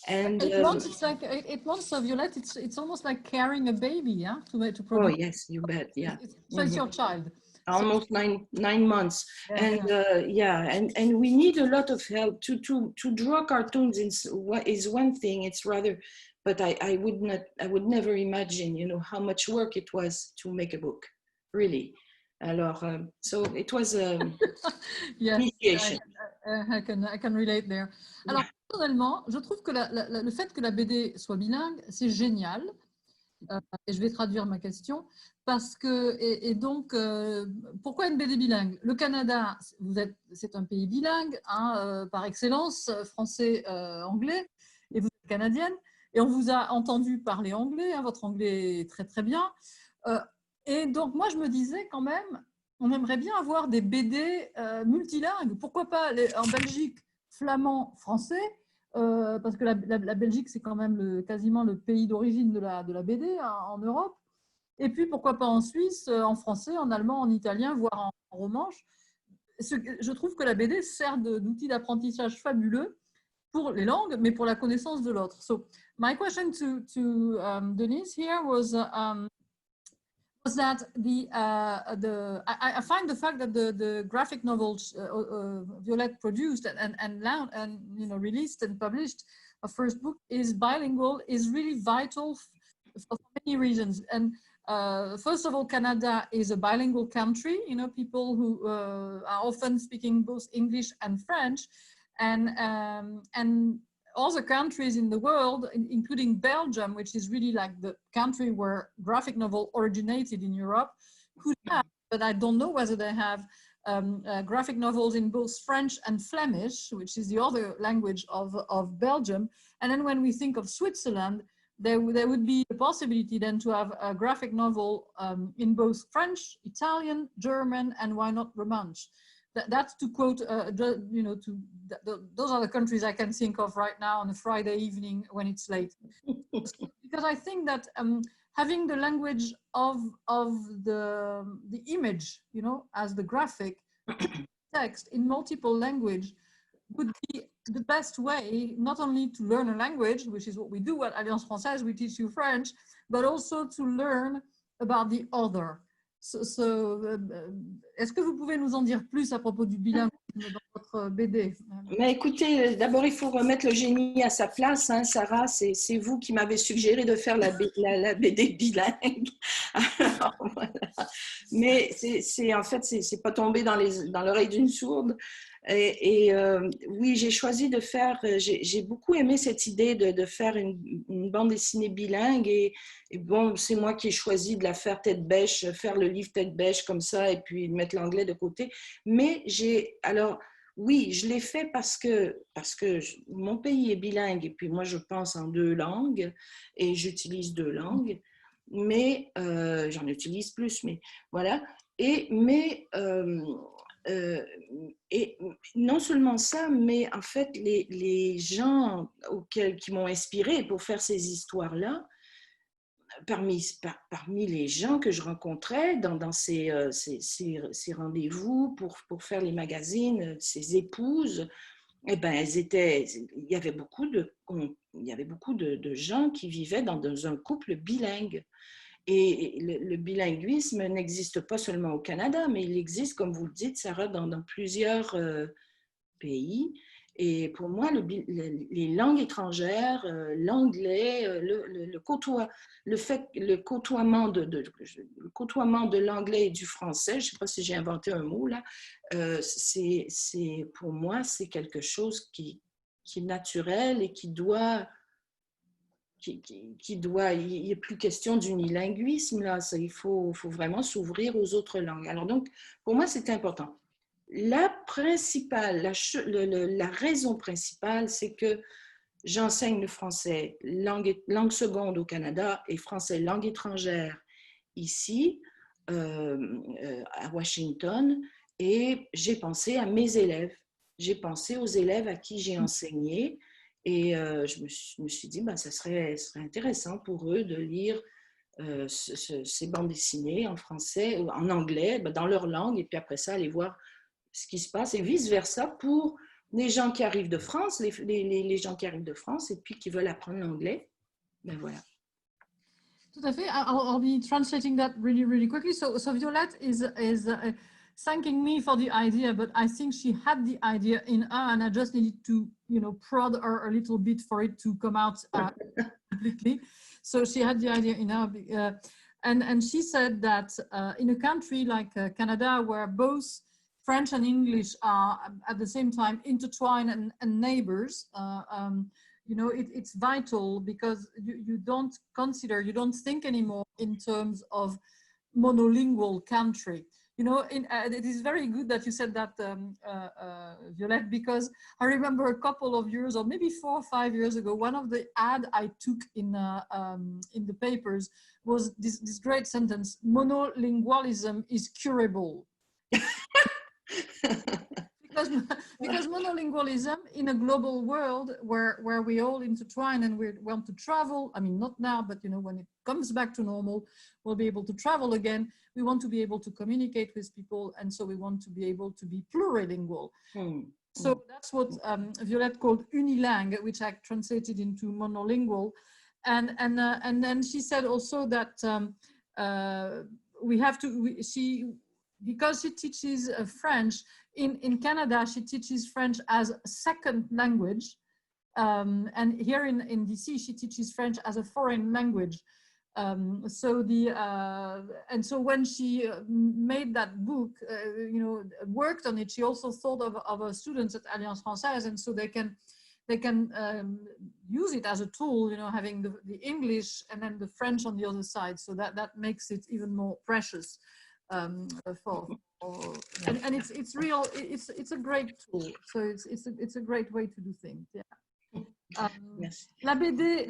And 8 months, it's like 8 months of Violette. It's almost like carrying a baby, yeah, to produce. Oh yes, you bet, yeah. So it's your child. Almost nine months, yeah, and yeah, and we need a lot of help to draw cartoons. Is one thing. It's rather, but I would never imagine, you know, how much work it was to make a book, really. Alors, so it was a yes, initiation. I can relate there. Alors, yeah. Personnellement, je trouve que le fait que la BD soit bilingue, c'est génial. Et je vais traduire ma question, parce que, et donc, pourquoi une BD bilingue? Le Canada, c'est un pays bilingue, hein, par excellence, français, anglais, et vous êtes canadienne, et on vous a entendu parler anglais, hein, votre anglais est très très bien. Et donc, moi, je me disais quand même, on aimerait bien avoir des BD multilingues. Pourquoi pas en Belgique, flamand, français, parce que la Belgique, c'est quand même quasiment le pays d'origine de la BD, hein, en Europe. Et puis, pourquoi pas en Suisse, en français, en allemand, en italien, voire en romanche. Je trouve que la BD sert d'outil d'apprentissage fabuleux pour les langues, mais pour la connaissance de l'autre. So, my question to Denise here was that I find the fact that the graphic novels Violette produced and you know, released and published, a first book, is bilingual, is really vital for many reasons. And first of all, Canada is a bilingual country. You know, people who are often speaking both English and French, and other countries in the world, including Belgium, which is really like the country where graphic novel originated in Europe, could have, but I don't know whether they have graphic novels in both French and Flemish, which is the other language of Belgium. And then when we think of Switzerland, there would be the possibility then to have a graphic novel in both French, Italian, German, and why not Romansh. That's to quote, you know, those are the countries I can think of right now on a Friday evening when it's late. Because I think that having the language of the image, you know, as the graphic text in multiple language would be the best way, not only to learn a language, which is what we do at Alliance Française, we teach you French, but also to learn about the other. Est-ce que vous pouvez nous en dire plus à propos du bilinguisme dans votre BD? Mais écoutez, d'abord, il faut remettre le génie à sa place. Hein, Sarah, c'est vous qui m'avez suggéré de faire la BD bilingue. Alors, voilà. Mais en fait, c'est pas tombé dans l'oreille d'une sourde. Et oui, j'ai choisi de faire, j'ai beaucoup aimé cette idée de faire une bande dessinée bilingue, et bon, c'est moi qui ai choisi de la faire tête bêche, faire le livre tête bêche comme ça, et puis mettre l'anglais de côté. Mais alors oui, je l'ai fait parce que mon pays est bilingue, et puis moi je pense en 2 langues, et j'utilise 2 langues, mais j'en utilise plus, mais voilà. Mais et non seulement ça, mais en fait, les gens qui m'ont inspiré pour faire ces histoires-là, parmi les gens que je rencontrais dans ces rendez-vous pour faire les magazines, ces épouses, eh ben, il y avait beaucoup de gens qui vivaient dans un couple bilingue. Et le bilinguisme n'existe pas seulement au Canada, mais il existe, comme vous le dites, Sarah, dans plusieurs pays. Et pour moi, les langues étrangères, l'anglais, le côtoiement de l'anglais et du français, je ne sais pas si j'ai inventé un mot là, pour moi, c'est quelque chose qui est naturel et il n'est plus question d'unilinguisme là, il faut vraiment s'ouvrir aux autres langues. Alors donc, pour moi, c'est important. La raison principale, c'est que j'enseigne le français langue seconde au Canada et français langue étrangère ici, à Washington, et j'ai pensé à mes élèves. J'ai pensé aux élèves à qui j'ai enseigné et je me suis dit, ça serait intéressant pour eux de lire ces bandes dessinées en français, ou en anglais, dans leur langue, et puis après ça, aller voir ce qui se passe, et vice-versa pour les gens qui arrivent de France, les gens qui arrivent de France et puis qui veulent apprendre l'anglais. Ben voilà. Tout à fait. I'll be translating that really, really quickly. So Violette is thanking me for the idea, but I think she had the idea in her, and I just needed to, prod her a little bit for it to come out completely. So she had the idea in her, and she said that in a country like Canada, where both French and English are at the same time intertwined and neighbors, it's vital because you don't think anymore in terms of monolingual country. It is very good that you said that, Violette, because I remember a couple of years, or maybe 4 or 5 years ago, one of the ads I took in the papers was this great sentence: monolingualism is curable. because monolingualism in a global world where we all intertwine and we want to travel, I mean, not now, but when it comes back to normal, we'll be able to travel again. We want to be able to communicate with people, and so we want to be able to be plurilingual. So that's what Violette called unilang, which I translated into monolingual. And then she said also that we have to, because she teaches French, in Canada, she teaches French as a second language. And here in DC, she teaches French as a foreign language. So when she made that book, worked on it, she also thought of her students at Alliance Française, and so they can use it as a tool, having the English and then the French on the other side. So that makes it even more precious. And it's real. It's a great tool. So it's a great way to do things. Yeah. Yes. La BD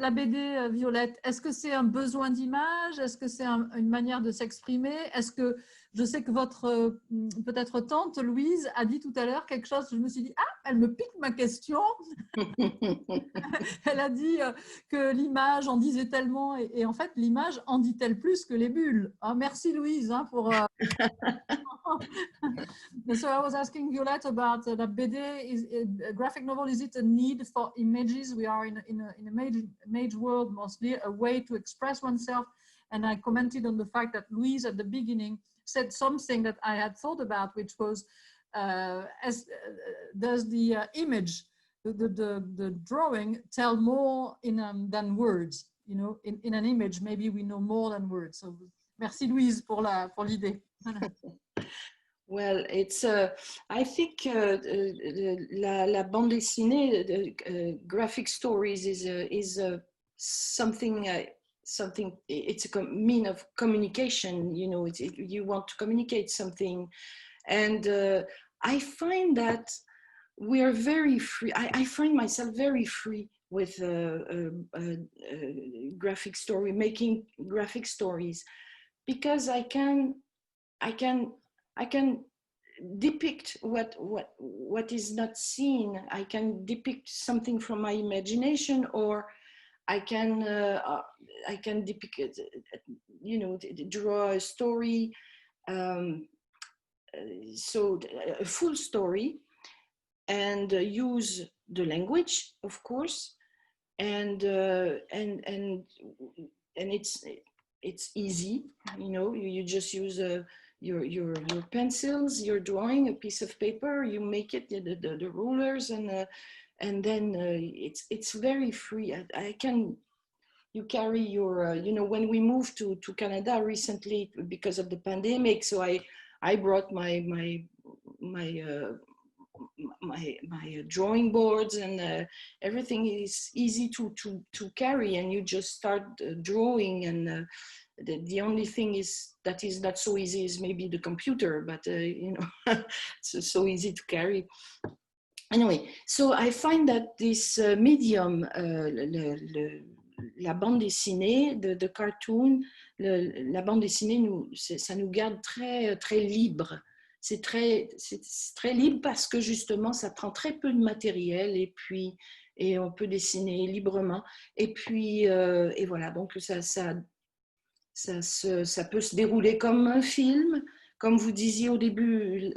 Violette, est-ce que c'est un besoin d'image? Est-ce que c'est une manière de s'exprimer? Est-ce que je sais que votre peut-être tante Louise a dit tout à l'heure quelque chose, je me suis dit, elle me pique ma question. Elle a dit que l'image en disait tellement, et en fait l'image en dit-elle plus que les bulles. Merci Louise pour... So I was asking Violette about the BD, is a graphic novel. Is it a need for images? We are in a mage world, mostly a way to express oneself. And I commented on the fact that Louise at the beginning said something that I had thought about, which was, does the image, the drawing, tell more than words? In an image, maybe we know more than words. So, merci Louise pour l'idée. Well, I think la bande dessinée, graphic stories is something. It's a mean of communication. You want to communicate something, and I find that we are very free. I find myself very free with graphic story, making graphic stories, because I can depict what is not seen. I can depict something from my imagination, or I can depict, draw a story, so a full story, and use the language, of course, and it's easy. You just use your pencils, you're drawing a piece of paper, you make it the rulers, and then it's very free. You carry your when we moved to Canada recently because of the pandemic, so I brought my drawing boards, and everything is easy to carry, and you just start drawing, and the only thing that is not so easy is maybe the computer, but it's so easy to carry. Anyway, so I find that this medium, la bande dessinée, the cartoon, la bande dessinée, ça nous garde très, très libre. C'est très libre parce que justement, ça prend très peu de matériel, et on peut dessiner librement. Et puis, et voilà, donc ça peut se dérouler comme un film. Comme vous disiez au début,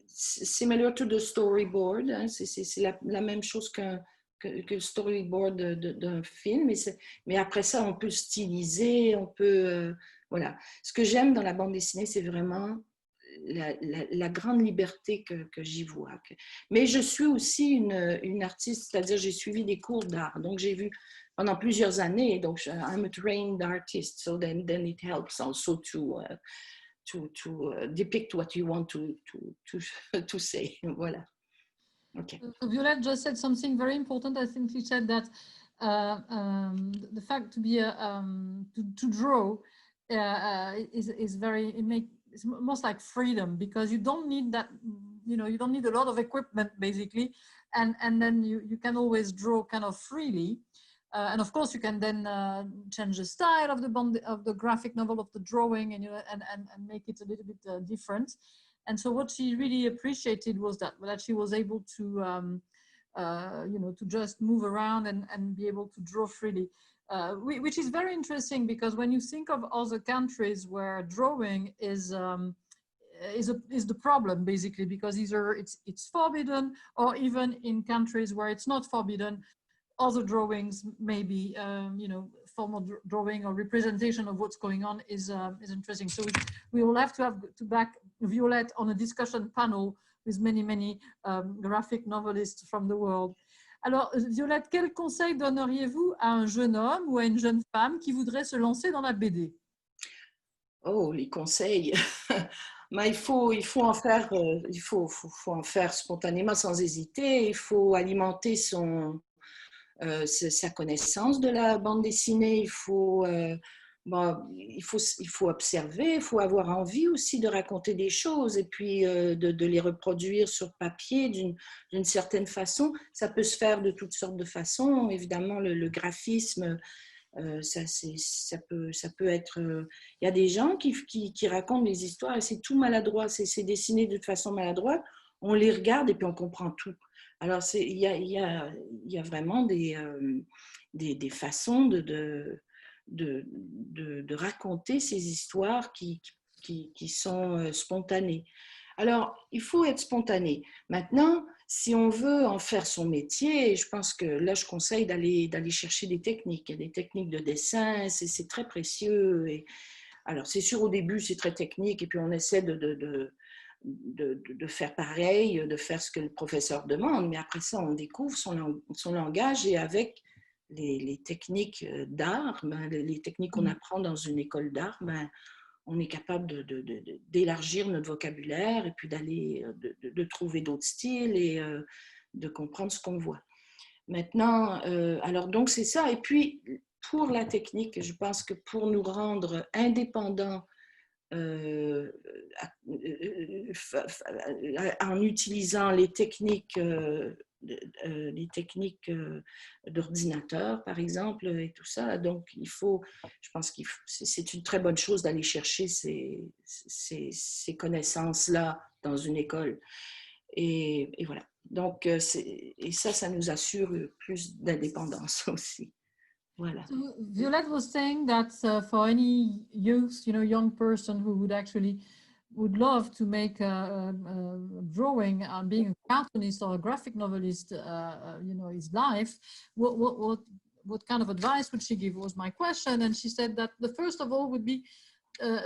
similar to the storyboard, hein, c'est la même chose que le storyboard d'un film, mais après ça, on peut styliser, on peut... voilà. Ce que j'aime dans la bande dessinée, c'est vraiment la grande liberté que j'y vois. Mais je suis aussi une artiste, c'est-à-dire j'ai suivi des cours d'art, donc j'ai vu pendant plusieurs années, donc I'm a trained artist, so then it helps also to depict what you want to say. Voilà. Okay. Violette just said something very important. I think she said that the fact to be to draw is very, it's almost like freedom, because you don't need that, you don't need a lot of equipment basically, and then you can always draw kind of freely. And of course, you can then change the style of the graphic novel, of the drawing, and make it a little bit different. And so, what she really appreciated was that she was able to, to just move around and be able to draw freely, which is very interesting, because when you think of other countries where drawing is the problem, basically, because either it's forbidden, or even in countries where it's not forbidden, other drawings, maybe, formal drawing or representation of what's going on is interesting. So we will have to back Violette on a discussion panel with many graphic novelists from the world. Alors, Violette, quel conseil donneriez-vous à un jeune homme ou à une jeune femme qui voudrait se lancer dans la BD? Oh, les conseils. Mais il faut en faire, faut en faire spontanément, sans hésiter. Il faut alimenter sa connaissance de la bande dessinée, il faut observer, il faut avoir envie aussi de raconter des choses, et puis de les reproduire sur papier d'une certaine façon. Ça peut se faire de toutes sortes de façons. Évidemment, le graphisme, ça peut être... Il y a des gens qui racontent des histoires et c'est tout maladroit, c'est dessiné de façon maladroite. On les regarde et puis on comprend tout. Alors, il y a vraiment des façons de raconter ces histoires qui sont spontanées. Alors, il faut être spontané. Maintenant, si on veut en faire son métier, je pense que là, je conseille d'aller chercher des techniques. Il y a des techniques de dessin, c'est très précieux. Alors, c'est sûr, au début, c'est très technique, et puis on essaie de faire pareil, de faire ce que le professeur demande, mais après ça, on découvre son langage, et avec les techniques d'art, les techniques qu'on apprend dans une école d'art, on est capable d'élargir notre vocabulaire, et puis de trouver d'autres styles, et de comprendre ce qu'on voit. Maintenant, alors donc c'est ça, et puis pour la technique, je pense que pour nous rendre indépendants, en utilisant les techniques d'ordinateur, par exemple, et tout ça. Donc, je pense c'est une très bonne chose d'aller chercher ces connaissances-là dans une école. Et voilà. Donc, et ça nous assure plus d'indépendance aussi. Voilà. So Violette was saying that for any youth, young person who would love to make a drawing, being a cartoonist or a graphic novelist, his life, what kind of advice would she give was my question. And she said that the first of all would be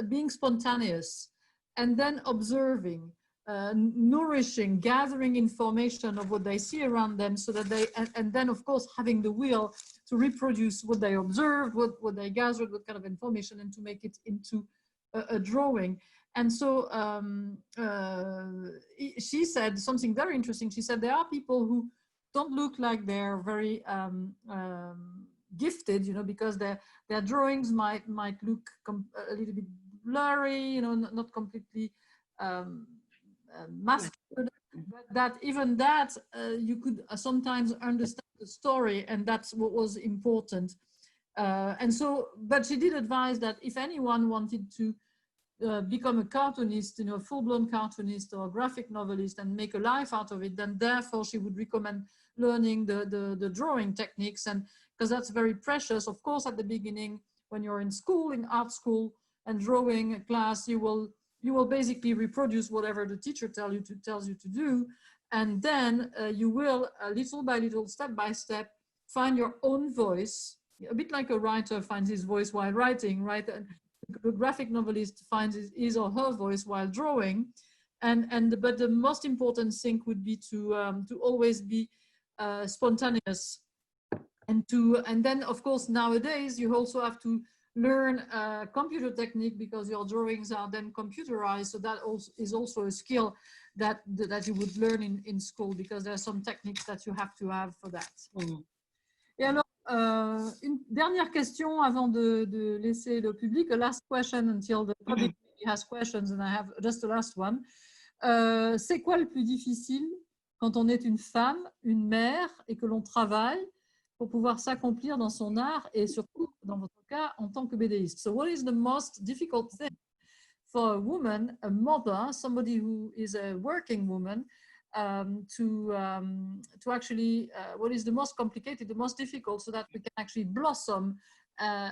being spontaneous and then observing, nourishing, gathering information of what they see around them so that and then of course having the will to reproduce what they observed, what they gathered, what kind of information, and to make it into a drawing. And so she said something very interesting. She said there are people who don't look like they're very gifted, because their drawings might look a little bit blurry, not completely mastered, but that even that you could sometimes understand the story, and that's what was important. And so, but she did advise that if anyone wanted to become a cartoonist, a full-blown cartoonist or a graphic novelist and make a life out of it, then therefore she would recommend learning the drawing techniques, and because that's very precious. Of course, at the beginning, when you're in school, in art school and drawing class, you will basically reproduce whatever the teacher tells you to do, and then you will little by little, step by step, find your own voice, a bit like a writer finds his voice while writing, right? And the graphic novelist finds his or her voice while drawing, but the most important thing would be to always be spontaneous, and then of course nowadays you also have to learn computer technique, because your drawings are then computerized. So that is also a skill that you would learn in school, because there are some techniques that you have to have for that. Et alors, une dernière question avant de laisser le public. A last question until the public has questions, and I have just the last one. C'est quoi le plus difficile quand on est une femme, une mère, et que l'on travaille pour pouvoir s'accomplir dans son art, et surtout, dans votre cas, en tant que BDiste? So what is the most difficult thing for a woman, a mother, somebody who is a working woman, to actually, what is the most complicated, the most difficult, so that we can actually blossom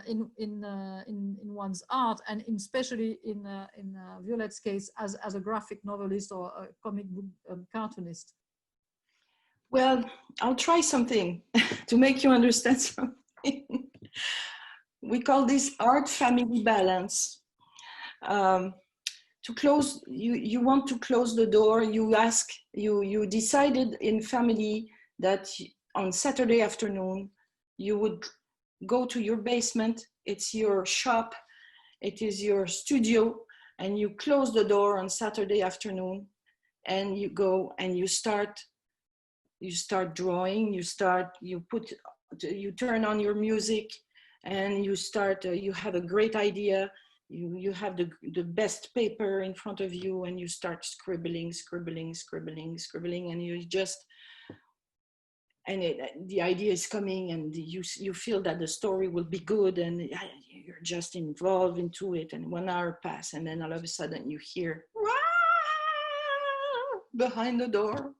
in one's art, and especially in Violette's case as a graphic novelist or a comic book cartoonist? Well, I'll try something to make you understand something. We call this art-family balance. To close, you want to close the door, you decided in family that on Saturday afternoon, you would go to your basement, it's your shop, it is your studio, and you close the door on Saturday afternoon, and you go and you start drawing, you turn on your music, and you have a great idea, you have the best paper in front of you, and you start scribbling, and the idea is coming, and you feel that the story will be good, and you're just involved into it, and 1 hour passes, and then all of a sudden you hear behind the door,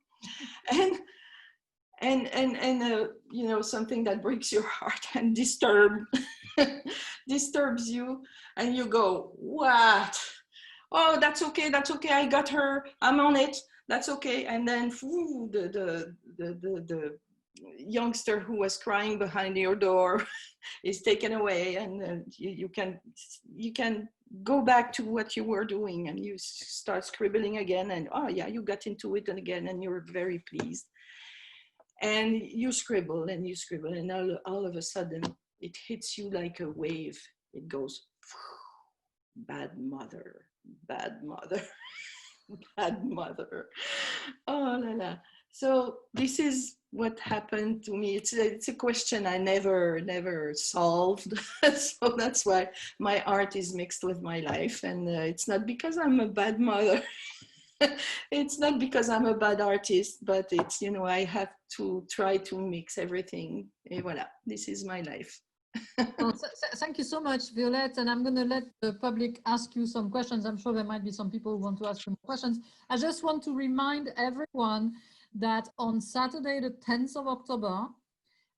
and something that breaks your heart and disturbs you, and you go, what? Oh, that's okay, I got her, I'm on it, that's okay. And then the youngster who was crying behind your door is taken away, and you can go back to what you were doing, and you start scribbling again, and oh yeah, you got into it, and again, and you're very pleased, and you scribble, and all of a sudden it hits you like a wave. It goes, bad mother, bad mother. Oh la la. So this is what happened to me. It's a question I never solved. So that's why my art is mixed with my life, and it's not because I'm a bad mother. It's not because I'm a bad artist, but it's, I have to try to mix everything. Et voilà, this is my life. Well, thank you so much, Violette. And I'm going to let the public ask you some questions. I'm sure there might be some people who want to ask you more questions. I just want to remind everyone that on Saturday, the 10th of October,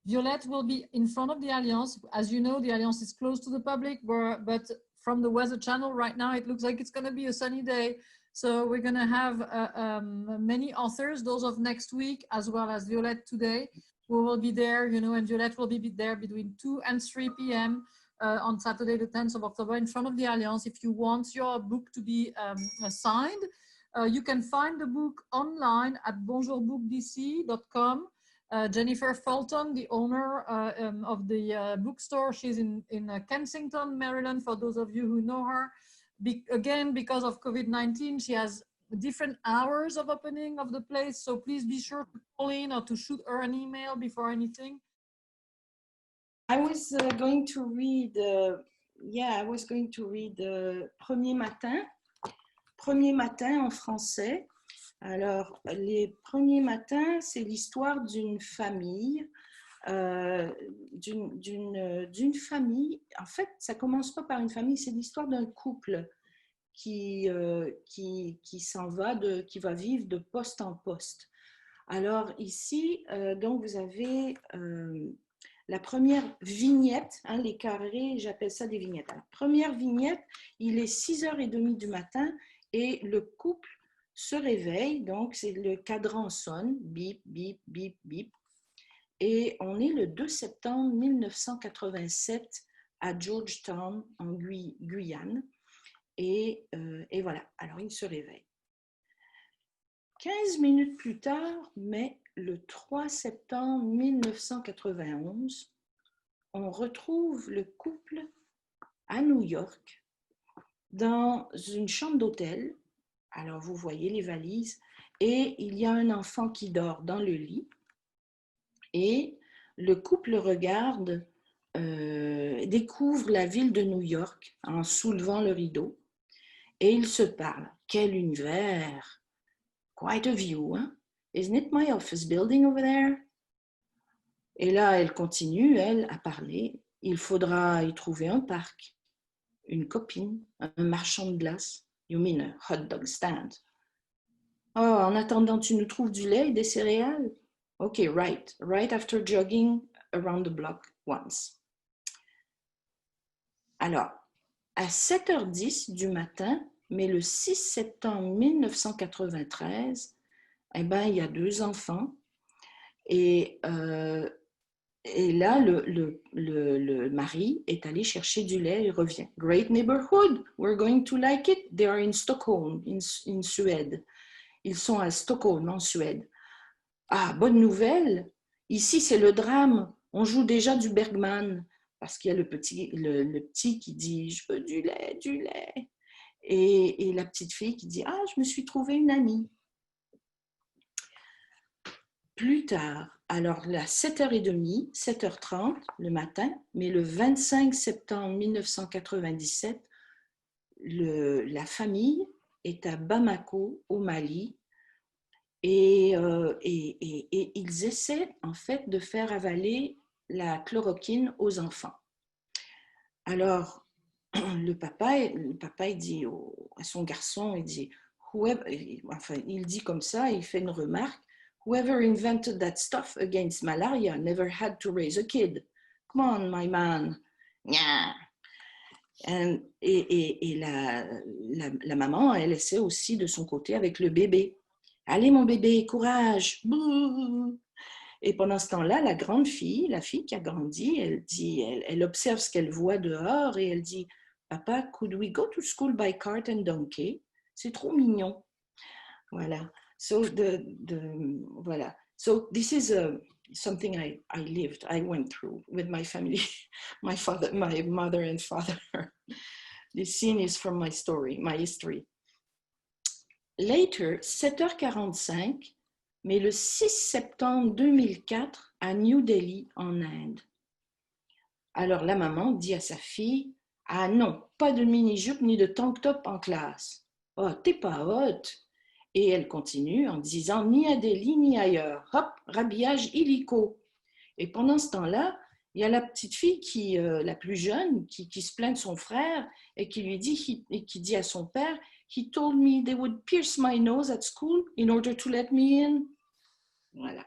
Violette will be in front of the Alliance. As you know, the Alliance is closed to the public, but from the Weather Channel right now, it looks like it's going to be a sunny day. So we're going to have many authors, those of next week, as well as Violette today, who will be there, you know, and Violette will be there between 2 and 3 p.m. On Saturday, the 10th of October, in front of the Alliance. If you want your book to be signed, you can find the book online at bonjourbookdc.com. Jennifer Fulton, the owner of the bookstore, she's in Kensington, Maryland, for those of you who know her. Again, because of COVID-19, she has different hours of opening of the place, so please be sure to call in or to shoot her an email before anything. I was going to read, Premier Matin. Premier Matin en français. Alors, les premiers matins, c'est l'histoire d'une famille. D'une famille. En fait, ça ne commence pas par une famille, c'est l'histoire d'un couple qui s'en va, qui va vivre de poste en poste. Alors ici, donc vous avez la première vignette, hein, les carrés, j'appelle ça des vignettes. Alors, première vignette, il est 6h30 du matin et le couple se réveille, donc c'est le cadran sonne, bip, bip, bip, bip. Et on est le 2 septembre 1987 à Georgetown, en Guyane. Et voilà, alors il se réveille. 15 minutes plus tard, mais le 3 septembre 1991, on retrouve le couple à New York dans une chambre d'hôtel. Alors vous voyez les valises et il y a un enfant qui dort dans le lit et le couple regarde, découvre la ville de New York en soulevant le rideau. Et ils se parlent. Quel univers! Quite a view, hein? Isn't it my office building over there? Et là, elle continue, elle, à parler. Il faudra y trouver un parc, une copine, un marchand de glace. You mean a hot dog stand? Oh, en attendant, tu nous trouves du lait et des céréales? Ok, right after jogging around the block once. Alors, à 7h10 du matin, mais le 6 septembre 1993, eh ben, il y a 2 enfants. Et là, le mari est allé chercher du lait et revient. Great neighborhood, we're going to like it. They are in Stockholm, in Suède. Ils sont à Stockholm, en Suède. Ah, bonne nouvelle, ici c'est le drame. On joue déjà du Bergman. Parce qu'il y a le petit qui dit « je veux du lait, du lait ». Et la petite fille qui dit « ah, je me suis trouvé une amie ». Plus tard, alors à 7h30, 7h30 le matin, mais le 25 septembre 1997, la famille est à Bamako, au Mali, et ils essaient en fait de faire avaler la chloroquine aux enfants. Alors, le papa il dit à son garçon, il dit, il dit comme ça, il fait une remarque, whoever invented that stuff against malaria never had to raise a kid. Come on, my man. Yeah. Et la maman, elle essaie aussi de son côté avec le bébé. Allez, mon bébé, courage. Bouh. Et pendant ce temps-là, la grande fille, la fille qui a grandi, elle observe ce qu'elle voit dehors et elle dit « Papa, could we go to school by cart and donkey? C'est trop mignon. » Voilà. So, voilà. So this is something I lived, I went through with my family, my mother and father. This scene is from my story, my history. Later, 7h45, mais le 6 septembre 2004 à New Delhi, en Inde. Alors la maman dit à sa fille, « Ah non, pas de mini-jupe ni de tank-top en classe. Oh, t'es pas haute. » Et elle continue en disant, « Ni à Delhi ni ailleurs. Hop, rhabillage illico. » Et pendant ce temps-là, Il y a la petite fille, la plus jeune, qui se plaint de son frère et qui lui dit, et qui dit à son père, « He told me they would pierce my nose at school in order to let me in. » Voilà.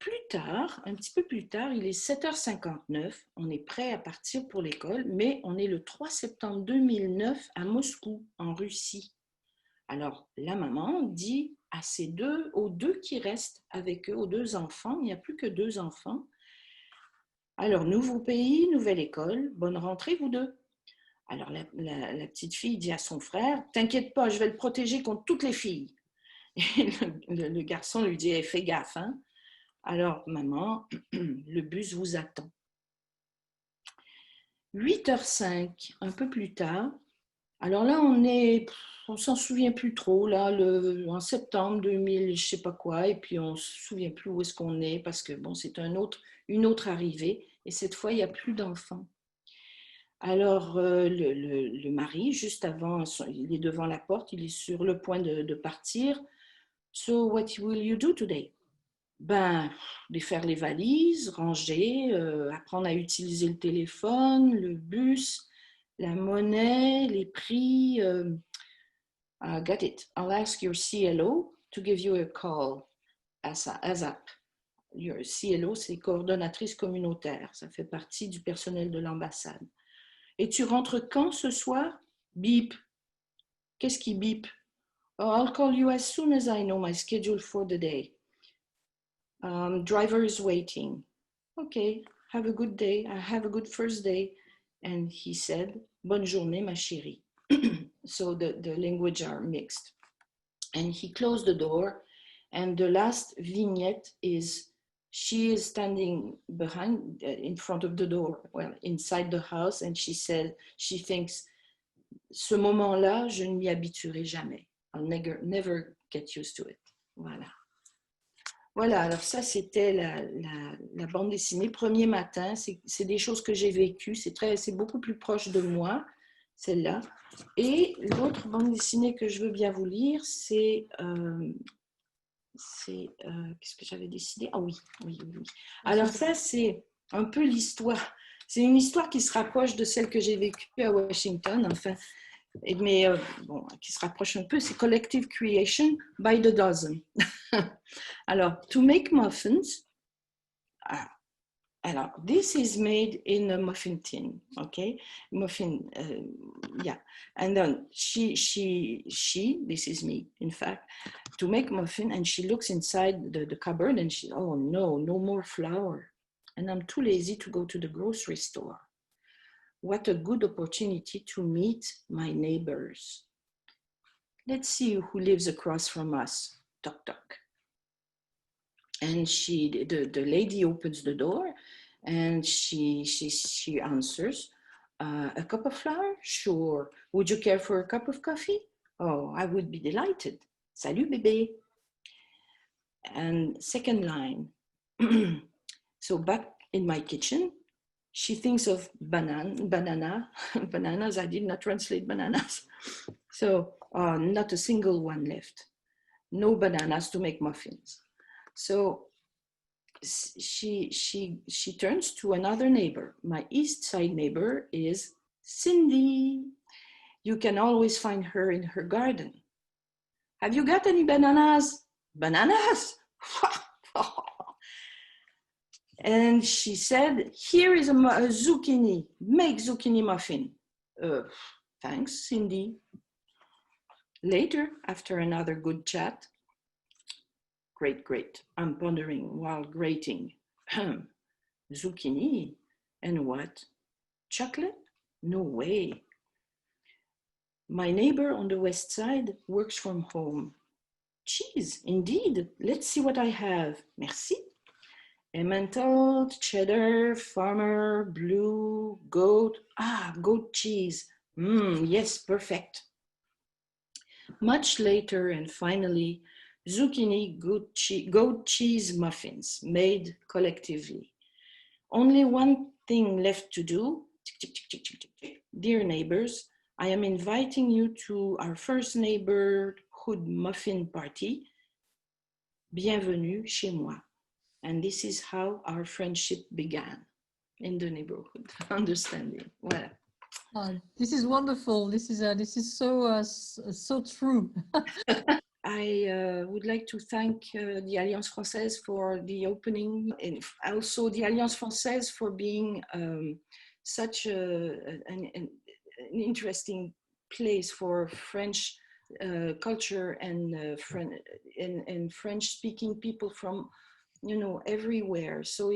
Plus tard, un petit peu plus tard, il est 7h59, on est prêt à partir pour l'école, mais on est le 3 septembre 2009 à Moscou, en Russie. Alors, la maman dit à aux deux qui restent avec eux, aux deux enfants, il n'y a plus que 2 enfants, alors, nouveau pays, nouvelle école, bonne rentrée vous deux. Alors, la petite fille dit à son frère, « T'inquiète pas, je vais le protéger contre toutes les filles. » Et le garçon lui dit, « Fais gaffe, hein. » Alors, maman, le bus vous attend. 8h05, un peu plus tard. Alors là, on s'en souvient plus trop, là, en septembre 2000, je sais pas quoi, et puis on se souvient plus où est-ce qu'on est, parce que bon, c'est une autre arrivée, et cette fois, il n'y a plus d'enfants. Alors, le mari, juste avant, il est devant la porte, il est sur le point de partir. « So, what will you do today? » Ben, défaire les valises, ranger, apprendre à utiliser le téléphone, le bus, la monnaie, les prix. Got it. I'll ask your CLO to give you a call ASAP. Your CLO, c'est coordonnatrice communautaire. Ça fait partie du personnel de l'ambassade. Et tu rentres quand ce soir? Beep. Qu'est-ce qui beep? Oh, I'll call you as soon as I know my schedule for the day. Driver is waiting. Okay, have a good day. Have a good first day. And he said, bonne journée, ma chérie. So the language are mixed. And he closed the door. And the last vignette is she is standing in front of the door, well, inside the house. And she thinks, ce moment-là, je ne m'y habituerai jamais. I'll never get used to it. Voilà. Voilà, alors ça, c'était la bande dessinée. Premier matin, c'est des choses que j'ai vécues. C'est beaucoup plus proche de moi, celle-là. Et l'autre bande dessinée que je veux bien vous lire, c'est qu'est-ce que j'avais décidé? Ah oui. Alors ça, c'est un peu l'histoire. C'est une histoire qui se rapproche de celle que j'ai vécue à Washington, enfin, mais bon, qui se rapproche un peu, c'est Collective Creation by the Dozen. Alors, to make muffins, alors, this is made in a muffin tin, okay? Muffin, yeah. And then she, this is me, in fact, to make muffin, and she looks inside the cupboard and she, oh no more flour. And I'm too lazy to go to the grocery store. What a good opportunity to meet my neighbors. Let's see who lives across from us. Toc, toc. And the lady opens the door and she answers, a cup of flour? Sure. Would you care for a cup of coffee? Oh, I would be delighted. Salut, bébé. And second line. So back in my kitchen, she thinks of bananas. I did not translate bananas. So not a single one left. No bananas to make muffins. So she turns to another neighbor. My east side neighbor is Cindy. You can always find her in her garden. Have you got any bananas? Bananas? And she said, here is a zucchini. Make zucchini muffin. Thanks, Cindy. Later, after another good chat, great. I'm pondering while grating. Zucchini? And what? Chocolate? No way. My neighbor on the west side works from home. Cheese, indeed. Let's see what I have. Merci. Emmental, cheddar, farmer, blue, goat. Goat cheese. Yes, perfect. Much later, and finally, zucchini goat cheese muffins made collectively. Only one thing left to do. Dear neighbors, I am inviting you to our first neighborhood muffin party. Bienvenue chez moi. And this is how our friendship began in the neighborhood. Understanding. Voilà. Oh, this is wonderful. This is so true. I would like to thank the Alliance Française for the opening, and also the Alliance Française for being such an interesting place for French culture and French-speaking people from, everywhere. So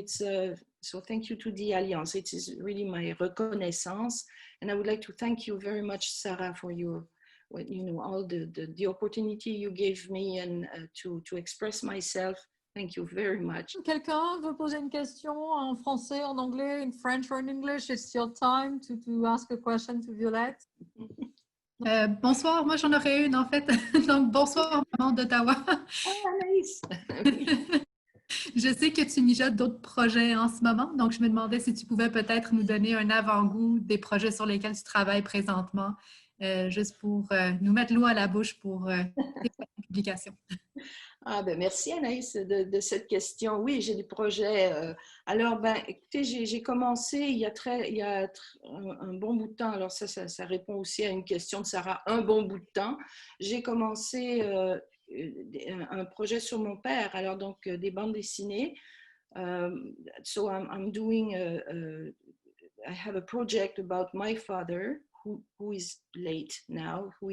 so thank you to the Alliance. It is really my reconnaissance, and I would like to thank you very much, Sarah, for your all the opportunity you gave me and to express myself. Thank you very much. Quelqu'un veut poser une question en français, en anglais, in French or in English? It's your time to ask a question to Violette. Bonsoir, moi j'en aurais une en fait. Donc bonsoir maman d'Ottawa. Ah, nice. Je sais que tu mijotes d'autres projets en ce moment, donc je me demandais si tu pouvais peut-être nous donner un avant-goût des projets sur lesquels tu travailles présentement, juste pour nous mettre l'eau à la bouche pour les publications. Ah ben merci Anaïs de cette question. Oui, j'ai des projets. Alors, écoutez, j'ai commencé il y a un bon bout de temps. Alors ça répond aussi à une question de Sarah, un bon bout de temps. J'ai commencé un projet sur mon père, alors donc des bandes dessinées. So I'm doing, I have a project about my father, who is late now, who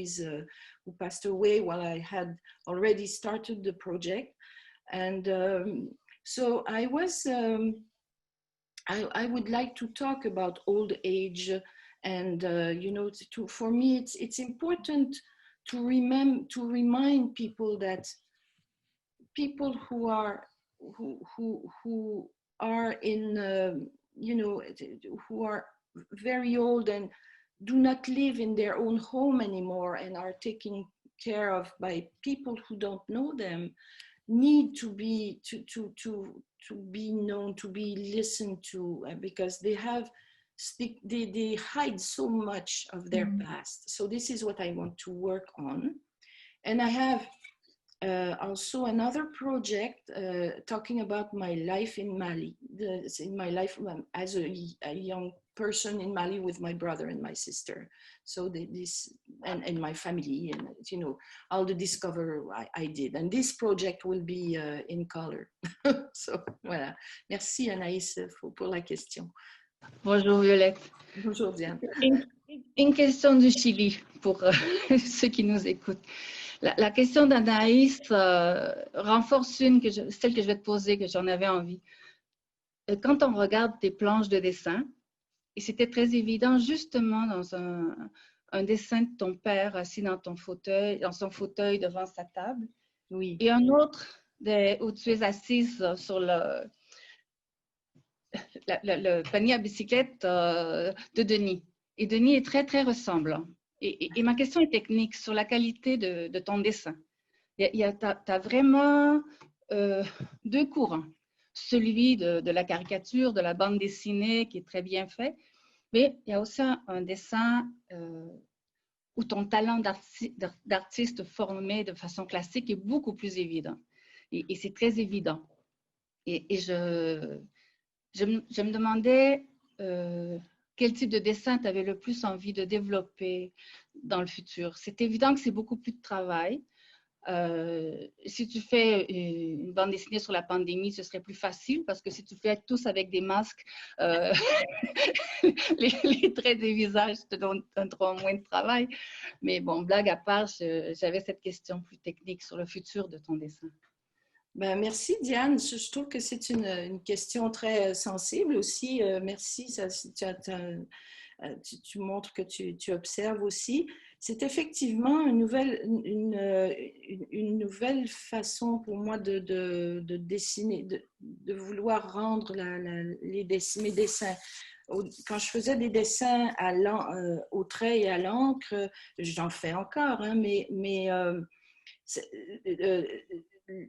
passed away while I had already started the project. And so I would like to talk about old age, and for me it's important to remind people that people who are in who are very old and do not live in their own home anymore and are taken care of by people who don't know them need to be be known, to be listened to, because they hide so much of their past. So this is what I want to work on. And I have also another project talking about my life in Mali, in my life as a young person in Mali with my brother and my sister. So this and my family, and all the discovery I did. And this project will be in color. So voilà. Merci Anaïs pour la question. Bonjour Violette. Bonjour Diane. Une question du Chili pour ceux qui nous écoutent. La question d'Anaïs renforce celle que je vais te poser, que j'en avais envie. Quand on regarde tes planches de dessin, et c'était très évident justement dans un dessin de ton père assis dans son fauteuil devant sa table, oui. Et un autre où tu es assise sur le panier à bicyclette de Denis. Et Denis est très, très ressemblant. Et ma question est technique sur la qualité de ton dessin. Tu as vraiment deux courants. Celui de la caricature, de la bande dessinée qui est très bien fait, mais il y a aussi un dessin où ton talent d'artiste formé de façon classique est beaucoup plus évident. Et c'est très évident. Et je me demandais quel type de dessin tu avais le plus envie de développer dans le futur. C'est évident que c'est beaucoup plus de travail. Si tu fais une bande dessinée sur la pandémie, ce serait plus facile parce que si tu fais tous avec des masques, les traits des visages te donneront moins de travail. Mais bon, blague à part, j'avais cette question plus technique sur le futur de ton dessin. Merci Diane, je trouve que c'est une question très sensible aussi. Merci, tu montres que tu observes aussi. C'est effectivement une nouvelle façon pour moi de dessiner, de vouloir rendre mes dessins. Quand je faisais des dessins au trait et à l'encre, j'en fais encore, hein, mais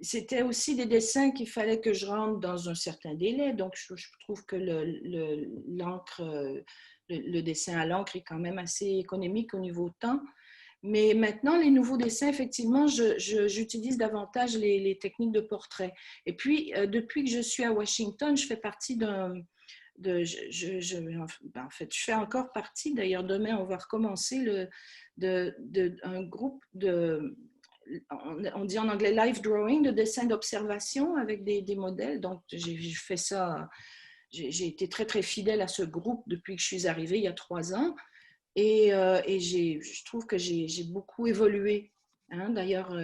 c'était aussi des dessins qu'il fallait que je rentre dans un certain délai. Donc, je trouve que le dessin à l'encre est quand même assez économique au niveau temps. Mais maintenant, les nouveaux dessins, effectivement, j'utilise davantage les techniques de portrait. Et puis, depuis que je suis à Washington, je fais partie d'un... En fait, je fais encore partie, d'ailleurs, demain, on va recommencer un groupe de... On dit en anglais live drawing, de dessin d'observation avec des modèles. Donc, j'ai fait ça... J'ai été très, très fidèle à ce groupe depuis que je suis arrivée il y a 3 ans. Et je trouve que j'ai beaucoup évolué. Hein. D'ailleurs,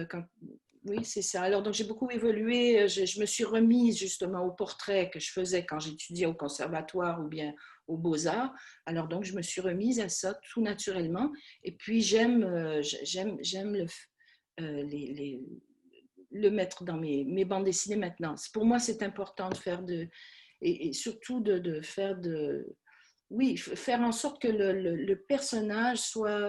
oui, c'est ça. Alors, donc, j'ai beaucoup évolué. Je me suis remise justement au portrait que je faisais quand j'étudiais au conservatoire ou bien aux Beaux-Arts. Alors, donc, je me suis remise à ça tout naturellement. Et puis, j'aime le mettre dans mes bandes dessinées maintenant. Pour moi, c'est important de faire et surtout de faire oui, faire en sorte que le personnage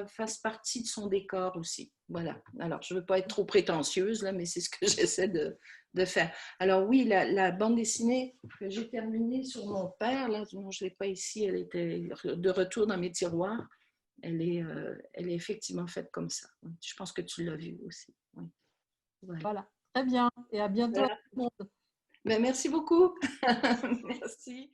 fasse partie de son décor aussi. Voilà. Alors, je ne veux pas être trop prétentieuse, là, mais c'est ce que j'essaie de faire. Alors oui, la bande dessinée que j'ai terminée sur mon père, là, non, je ne l'ai pas ici, elle était de retour dans mes tiroirs. Elle est effectivement faite comme ça. Je pense que tu l'as vue aussi. Oui. Voilà. Très bien. Et à bientôt. Voilà. Ben, merci beaucoup. Merci.